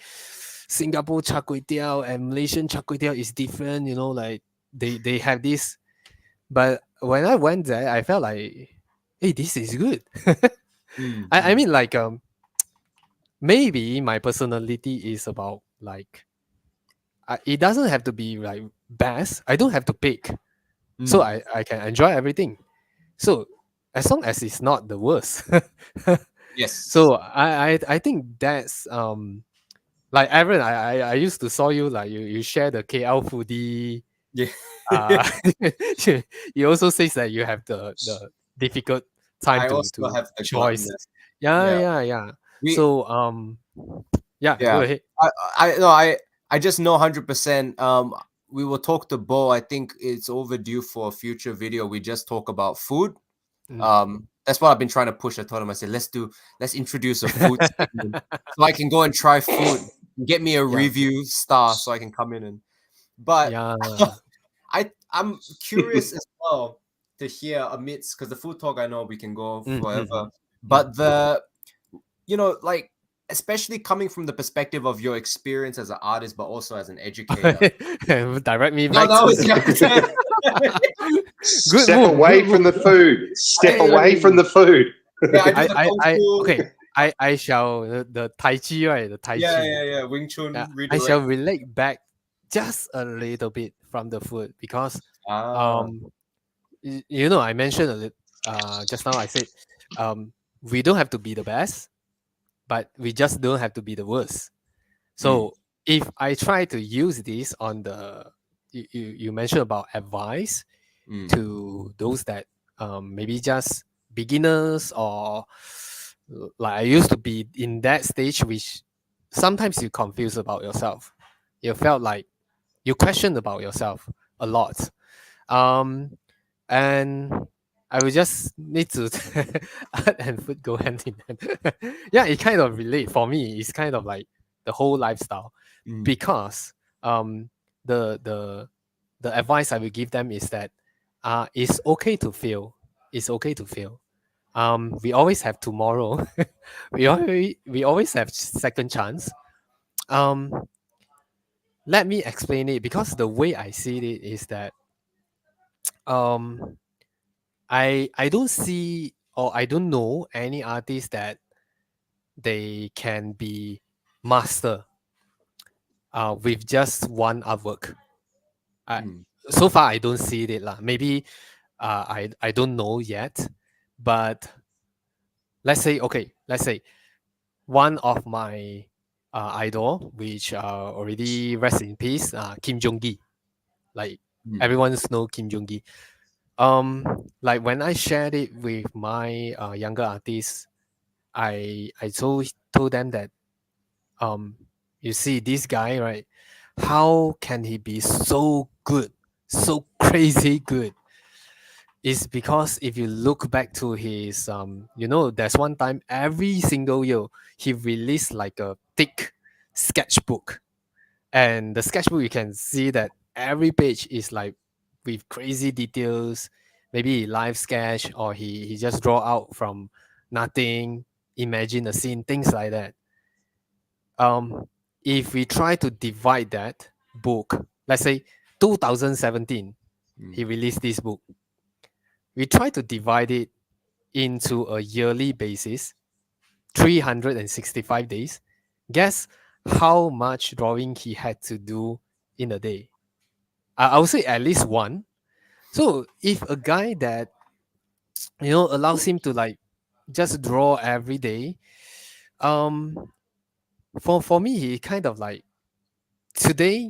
Singapore char kway teow and Malaysian char kway teow is different. Like they have this. But when I went there, I felt like, hey, this is good. I mean, like maybe my personality is about like it doesn't have to be like best. I don't have to pick, so I can enjoy everything. So as long as it's not the worst. Yes. So I think that's like Aaron, I used to saw you like you share the KL foodie. Yeah. You also says that you have the difficult time I to also have the choice. gluttonous. Yeah. So go ahead. I just know 100%. We will talk to Bo. I think it's overdue for a future video. We just talk about food. That's what I've been trying to push. I told him, I said, let's introduce a food segment so I can go and try food. Get me a review star so I can come in and. But Yeah. I'm curious as well to hear amidst because the food talk I know we can go forever, but like especially coming from the perspective of your experience as an artist, but also as an educator. Direct me No, back. that was Step away from the food. Step away from the food. I shall the Tai Chi, right? The Tai Chi. Yeah. Wing Chun. I shall relate back just a little bit from the food because I mentioned just now I said we don't have to be the best, but we just don't have to be the worst. So if I try to use this on the you mentioned about advice to those that maybe just beginners or like I used to be in that stage, which sometimes you confuse about yourself. You felt like you question about yourself a lot. And I will just need to art and food go hand in hand. Yeah, it kind of relate for me. It's kind of like the whole lifestyle because the advice I will give them is that it's okay to fail. It's okay to fail. We always have tomorrow. we always have second chance. let me explain it, because the way I see it is that um I don't see, or I don't know any artist that they can be master with just one artwork. I, Mm. so far I don't see it lah. Maybe I don't know yet, but let's say one of my idol, which already rest in peace, Kim Jong-gi. Like Mm. everyone's know Kim Jong-gi. Like when I shared it with my younger artists, I told them that um you see this guy, right? How can he be so good, so crazy good? Is because if you look back to his there's one time every single year he released like a thick sketchbook, and the sketchbook you can see that every page is like with crazy details, maybe live sketch, or he just draw out from nothing, imagine a scene, things like that. If we try to divide that book, let's say 2017 Mm. he released this book, we try to divide it into a yearly basis, 365 days. Guess how much drawing he had to do in a day? I would say at least one. So if a guy that allows him to like just draw every day, um, for me he kind of like, today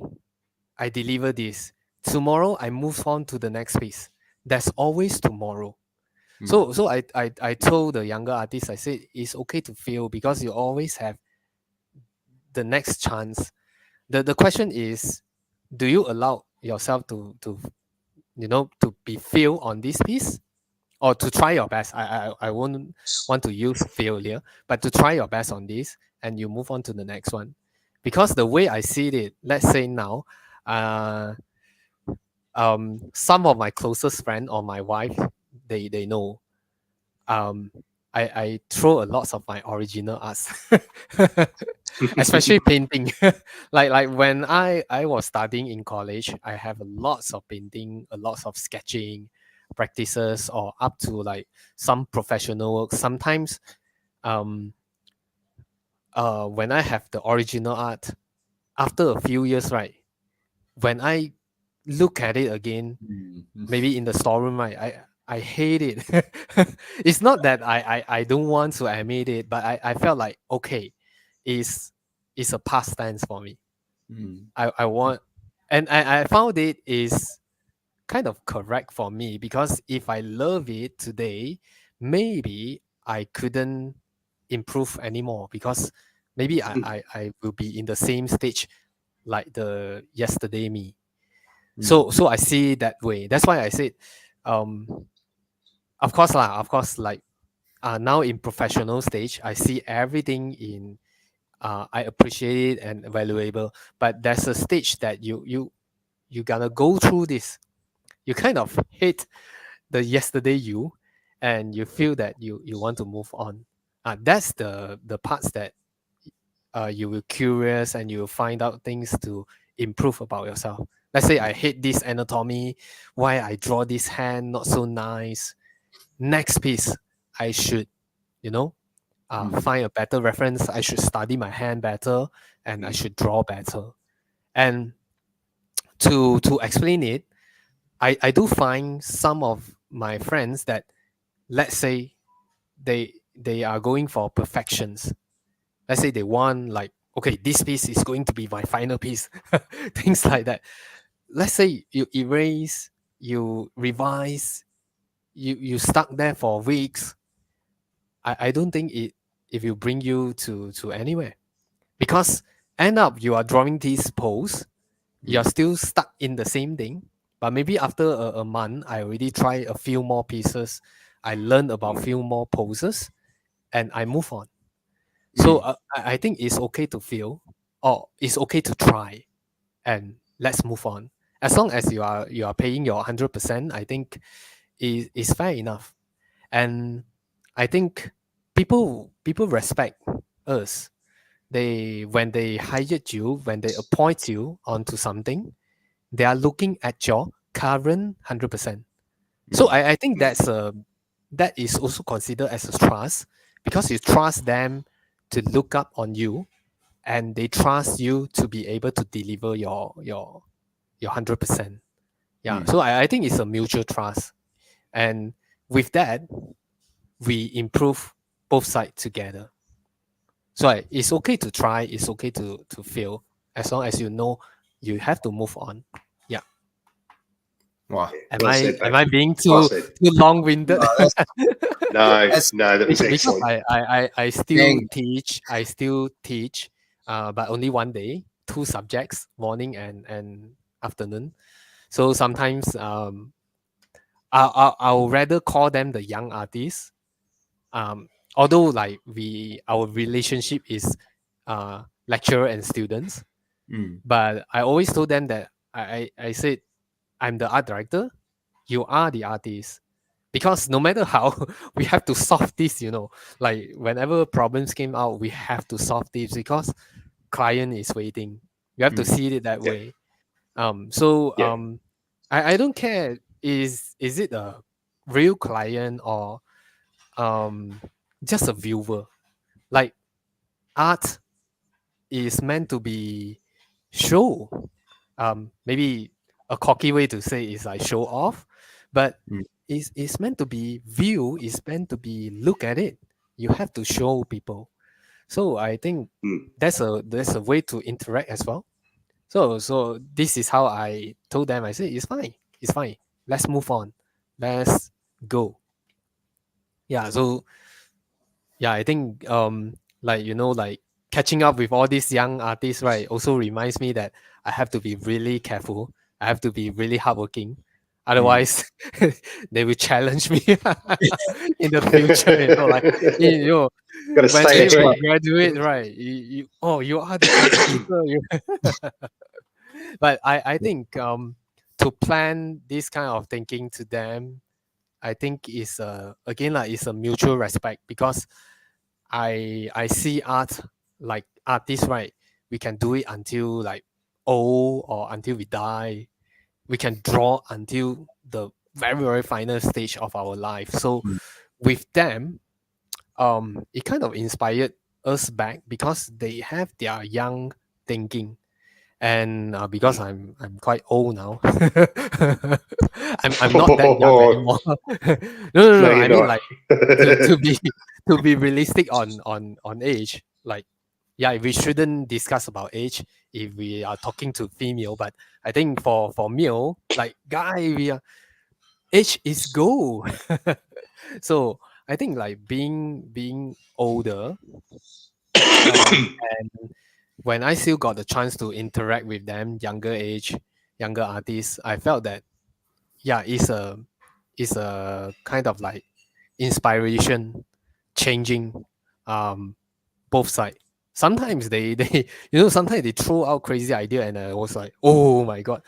I deliver this, tomorrow I move on to the next piece. There's always tomorrow. Mm. So I told the younger artists, I said it's okay to fail because you always have the next chance. The question is, do you allow yourself to be fail on this piece, or to try your best? I won't want to use failure, but to try your best on this and you move on to the next one. Because the way I see it, let's say now, uh some of my closest friend or my wife, they know, um I throw a lot of my original arts, especially painting. Like when I was studying in college, I have lots of painting, a lots of sketching practices, or up to like some professional work. Sometimes um when I have the original art, after a few years, right, when I look at it again, Mm. maybe in the storeroom, right, I hate it. It's not that I don't want to admit it, but I felt like, okay, is a pastime for me. Mm. I want, and I found it is kind of correct for me, because if I love it today, maybe I couldn't improve anymore, because maybe I will be in the same stage like the yesterday me. Mm. So I see it that way. That's why I said, um of course lah, of course, like now in professional stage, I see everything in I appreciate it and valuable. But there's a stage that you gonna go through this. You kind of hate the yesterday you, and you feel that you want to move on. That's the parts that you will curious, and you will find out things to improve about yourself. Let's say I hate this anatomy, why I draw this hand not so nice. Next piece, I should, you know, Mm. find a better reference. I should study my hand better, and I should draw better. And to explain it, I do find some of my friends that, let's say, they are going for perfections. Let's say they want, like, okay, this piece is going to be my final piece, things like that. Let's say you erase, you revise, you stuck there for weeks. I don't think it will bring you to anywhere, because end up you are drawing these pose, you're Mm. still stuck in the same thing. But maybe after a month, I already try a few more pieces, I learn about few more poses, and I move on. So Mm. I think it's okay to feel, or it's okay to try, and let's move on. As long as you are paying your 100%, I think is fair enough. And I think people respect us. when they hired you, when they appoint you onto something, they are looking at your current 100%. So I think that is also considered as a trust, because you trust them to look up on you, and they trust you to be able to deliver your 100%. Yeah. So I think it's a mutual trust. And with that, we improve both sides together. So it's okay to try, it's okay to fail, as long as you know you have to move on. Yeah. Wow. Am I being too long-winded? No, that was Because excellent. I still teach, but only one day, 2 subjects, morning and afternoon. So sometimes I'll rather call them the young artists. Although like our relationship is lecturer and students, but I always told them that I said, I'm the art director, you are the artist. Because no matter how, we have to solve this, like whenever problems came out, we have to solve this because client is waiting. You have to see it that way. I don't care is it a real client or just a viewer. Like art is meant to be show. Maybe a cocky way to say is like show off, but it's meant to be view, it's meant to be look at it. You have to show people. So I think there's a way to interact as well. So this is how I told them. I said it's fine. Let's move on. Let's go. Yeah. So yeah, I think like catching up with all these young artists, right, also reminds me that I have to be really careful. I have to be really hardworking. Otherwise, they will challenge me in the future. Gotta when stay they ahead. graduate, right? You are the computer. But I think to plan this kind of thinking to them, I think is again like it's a mutual respect, because I see art like artists, right? We can do it until like old or until we die. We can draw until the very, very final stage of our life. So with them, it kind of inspired us back because they have their young thinking. And because I'm quite old now, I'm not that young anymore. No. you're I mean, not. like to be realistic on age. Like, yeah, we shouldn't discuss about age if we are talking to female. But I think for male, like guy, age is gold. So I think like being older, and when I still got the chance to interact with them, younger artists, I felt that yeah, it's a kind of like inspiration, changing both sides. Sometimes they sometimes they throw out crazy idea, and I was like, oh my god,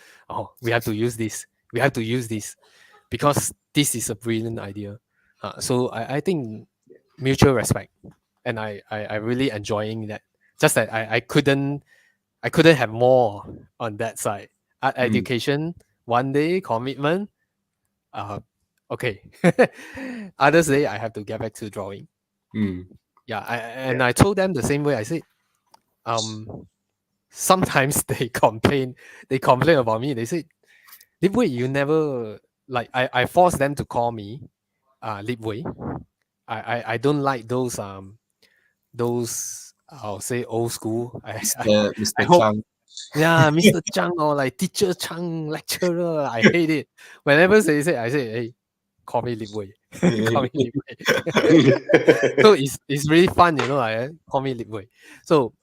we have to use this because this is a brilliant idea. So I think mutual respect, and I really enjoying that. Just that I couldn't have more on that side. Art education, one day commitment. Okay. Others day I have to get back to drawing. Yeah, I told them the same way. I said, sometimes they complain about me. They say, Lipwei, you never like I force them to call me Lipwei. I don't like those I'll say old school. I Mr. hope, Chang. yeah, Mr. Chang or like teacher Chang, lecturer. I hate it. Whenever they say, I say, hey, call me Lipwei. Call me Lipwei. So it's really fun, like, call me Lipwei. So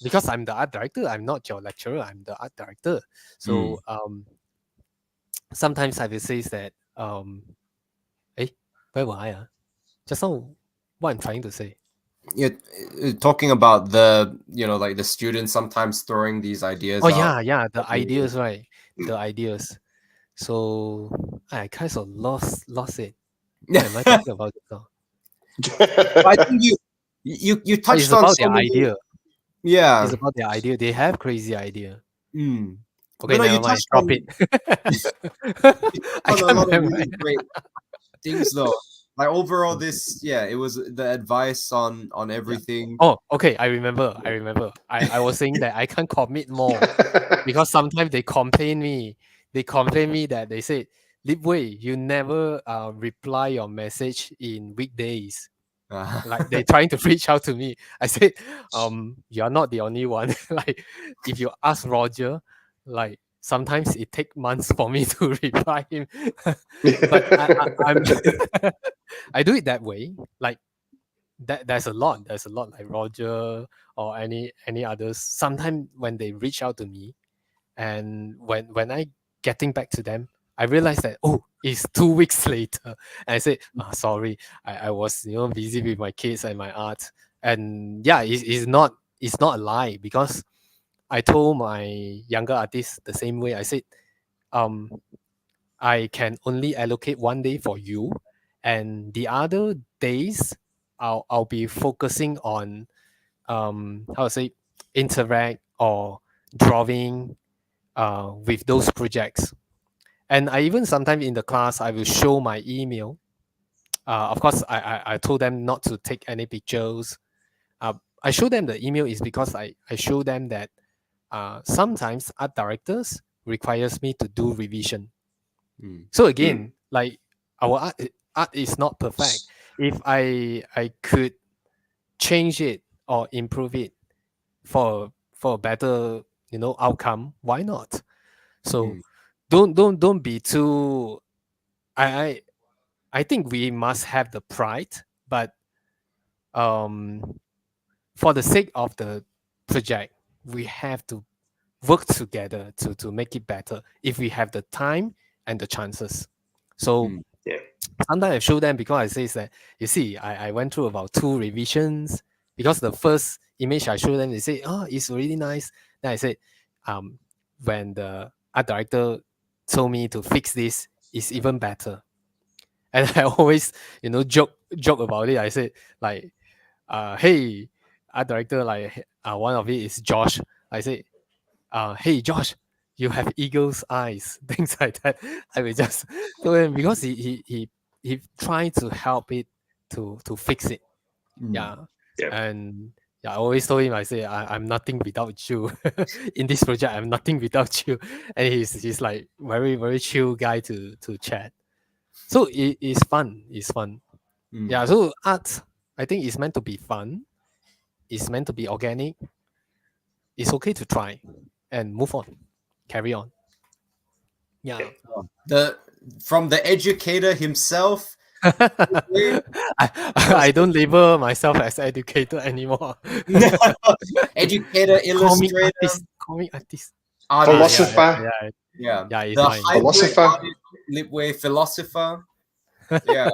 because I'm the art director, I'm not your lecturer, I'm the art director. So sometimes I will say that where were I? Just now what I'm trying to say. You're talking about the like the students sometimes throwing these ideas out. Yeah, the ideas, right? The ideas. So I kind of lost it. What am I talking about now? I think you touched It's on about so the many, idea. Yeah. It's about their idea. They have crazy idea. Mm. Okay, But no, you never mind. touched Drop on, it. I on a can't lot of remember. really great things though. Like overall, this it was the advice on everything. Oh, okay. I remember. I was saying that I can't commit more because sometimes they complain me. They complain me that they say, Lipwei, you never reply your message in weekdays. Like they're trying to reach out to me. I said, you're not the only one. Like if you ask Roger, like sometimes it take months for me to reply him. But I'm I do it that way. Like there's a lot. There's a lot like Roger or any others. Sometimes when they reach out to me, and when I getting back to them, I realize that it's 2 weeks later. And I said, sorry, I was busy with my kids and my art. And yeah, it's not a lie because I told my younger artists the same way. I said, um I can only allocate 1 day for you, and the other days I'll be focusing on how to say interact or drawing with those projects. And I even sometimes in the class I will show my email. Of course, I told them not to take any pictures. I show them the email is because I show them that sometimes art directors requires me to do revision. So again, like our art is not perfect. If I could change it or improve it for a better outcome, why not? So don't be too. I I I think we must have the pride, but um, for the sake of the project, we have to work together to make it better if we have the time and the chances. So Yeah. sometimes I show them because I say that you see, I went through about 2 revisions because the first image I show them, they say, oh, it's really nice. Then I said, um, when the art director told me to fix this, it's even better. And I always, joke about it. I said, like, hey, art director, like, one of it is Josh. I said, hey, Josh, you have eagle's eyes, things like that. I will just tell him because he trying to help it to fix it. Yeah. Yep. And yeah, I always told him, I say, I'm nothing without you. In this project, I'm nothing without you. And he's like very, very chill guy to chat. So it's fun. It's fun. Yeah. So art, I think it's meant to be fun. It's meant to be organic. It's okay to try and move on. Carry on. Yeah. From the educator himself. I don't label myself as educator anymore. Educator, illustrator, comic artist. Philosopher. Yeah. It's The fine. Philosopher. Lipwei philosopher. Yeah.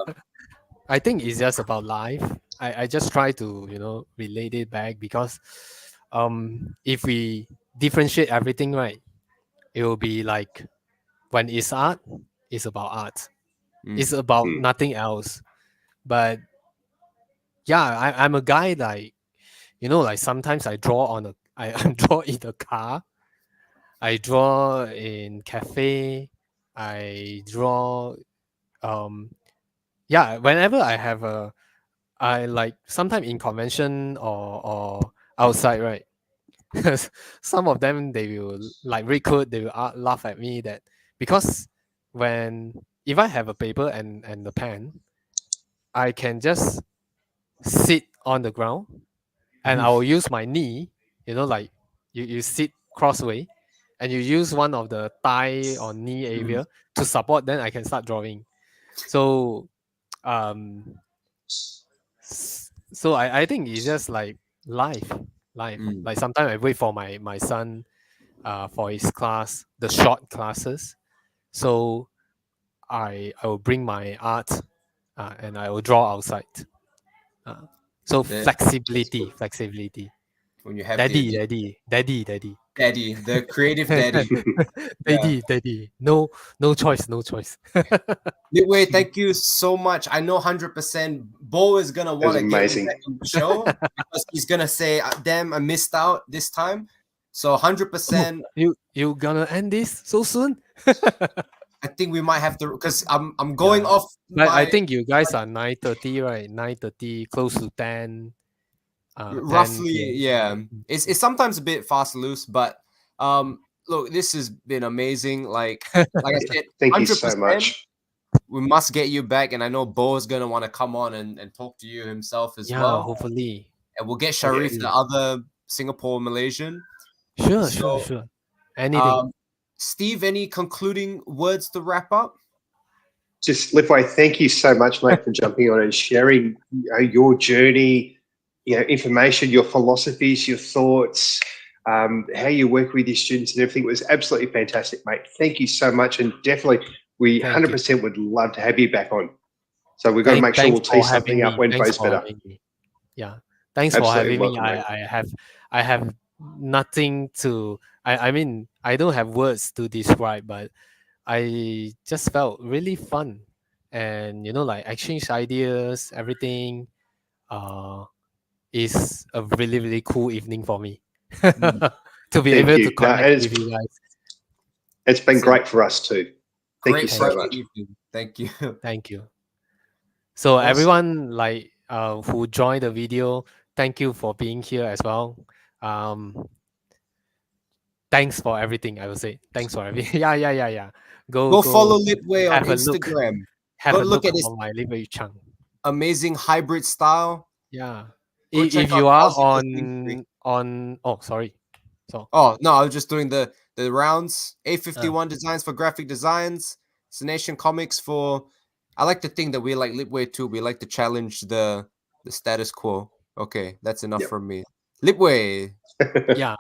I think it's just about life. I just try to relate it back because if we differentiate everything right, it will be like when it's art, it's about art. It's about nothing else. But yeah, I'm a guy like like sometimes I draw I draw in a car, I draw in cafe, I draw whenever I have I like sometimes in convention or outside, right? Because some of them they will like recruit, they will laugh at me that because if I have a paper and the pen, I can just sit on the ground and I will use my knee, like you sit crossway and you use one of the thigh or knee area to support, then I can start drawing. So so I think it's just like life. Like sometimes I wait for my son for his class, the short classes. So I will bring my art and I will draw outside. So flexibility. When you have Daddy. Daddy, the creative daddy. Daddy. No choice. Lipwei, thank you so much. I know 100% Bo is gonna want to get amazing. you back on the show because he's gonna say, "Damn, I missed out this time." So 100%. You gonna end this so soon? I think we might have to because I'm going off. But I think you guys are 9:30, right? 9:30, close to 10. Roughly, 10 yeah. It's sometimes a bit fast loose, but look, this has been amazing. Like I said, Thank you so much. We must get you back, and I know Bo is gonna want to come on and talk to you himself as well. Hopefully. And we'll get Sharif, the other Singapore Malaysian. Sure. Anything. Steve, any concluding words to wrap up? Just Lipwei, thank you so much, mate, for jumping on and sharing your journey, information, your philosophies, your thoughts, how you work with your students and everything. It was absolutely fantastic, mate. Thank you so much, and definitely we 100% would love to have you back on. So we've got to make sure we'll tee something up when Bo's better. Yeah, thanks for having me. I have nothing to. I mean, I don't have words to describe, but I just felt really fun, and like exchange ideas, everything. Is a really, really cool evening for me to be able to connect with you guys. It's been great for us too. Thank you so much. Thank you. So everyone who joined the video, thank you for being here as well. Thanks for everything. I will say thanks for everything. Yeah. Go follow Lipwei on Instagram. Have a look at this on my Lipwei Chang. Amazing hybrid style. Yeah. If you are on sorry. No, I was just doing the rounds. A51 Designs for graphic designs. Nation Comics for. I like to think that we like Lipwei too. We like to challenge the status quo. Okay, that's enough from me. Lipwei. Yeah.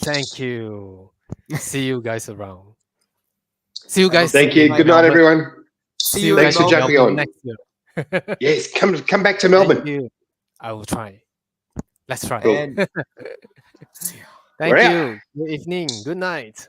Thank you. See you guys around. See you guys. Thank you. Good night, everyone. See you. Thanks for jumping on. Next year. Yes, come back to Melbourne. Thank you. I will try. Let's try. Cool. Thank you. Good evening. Good night.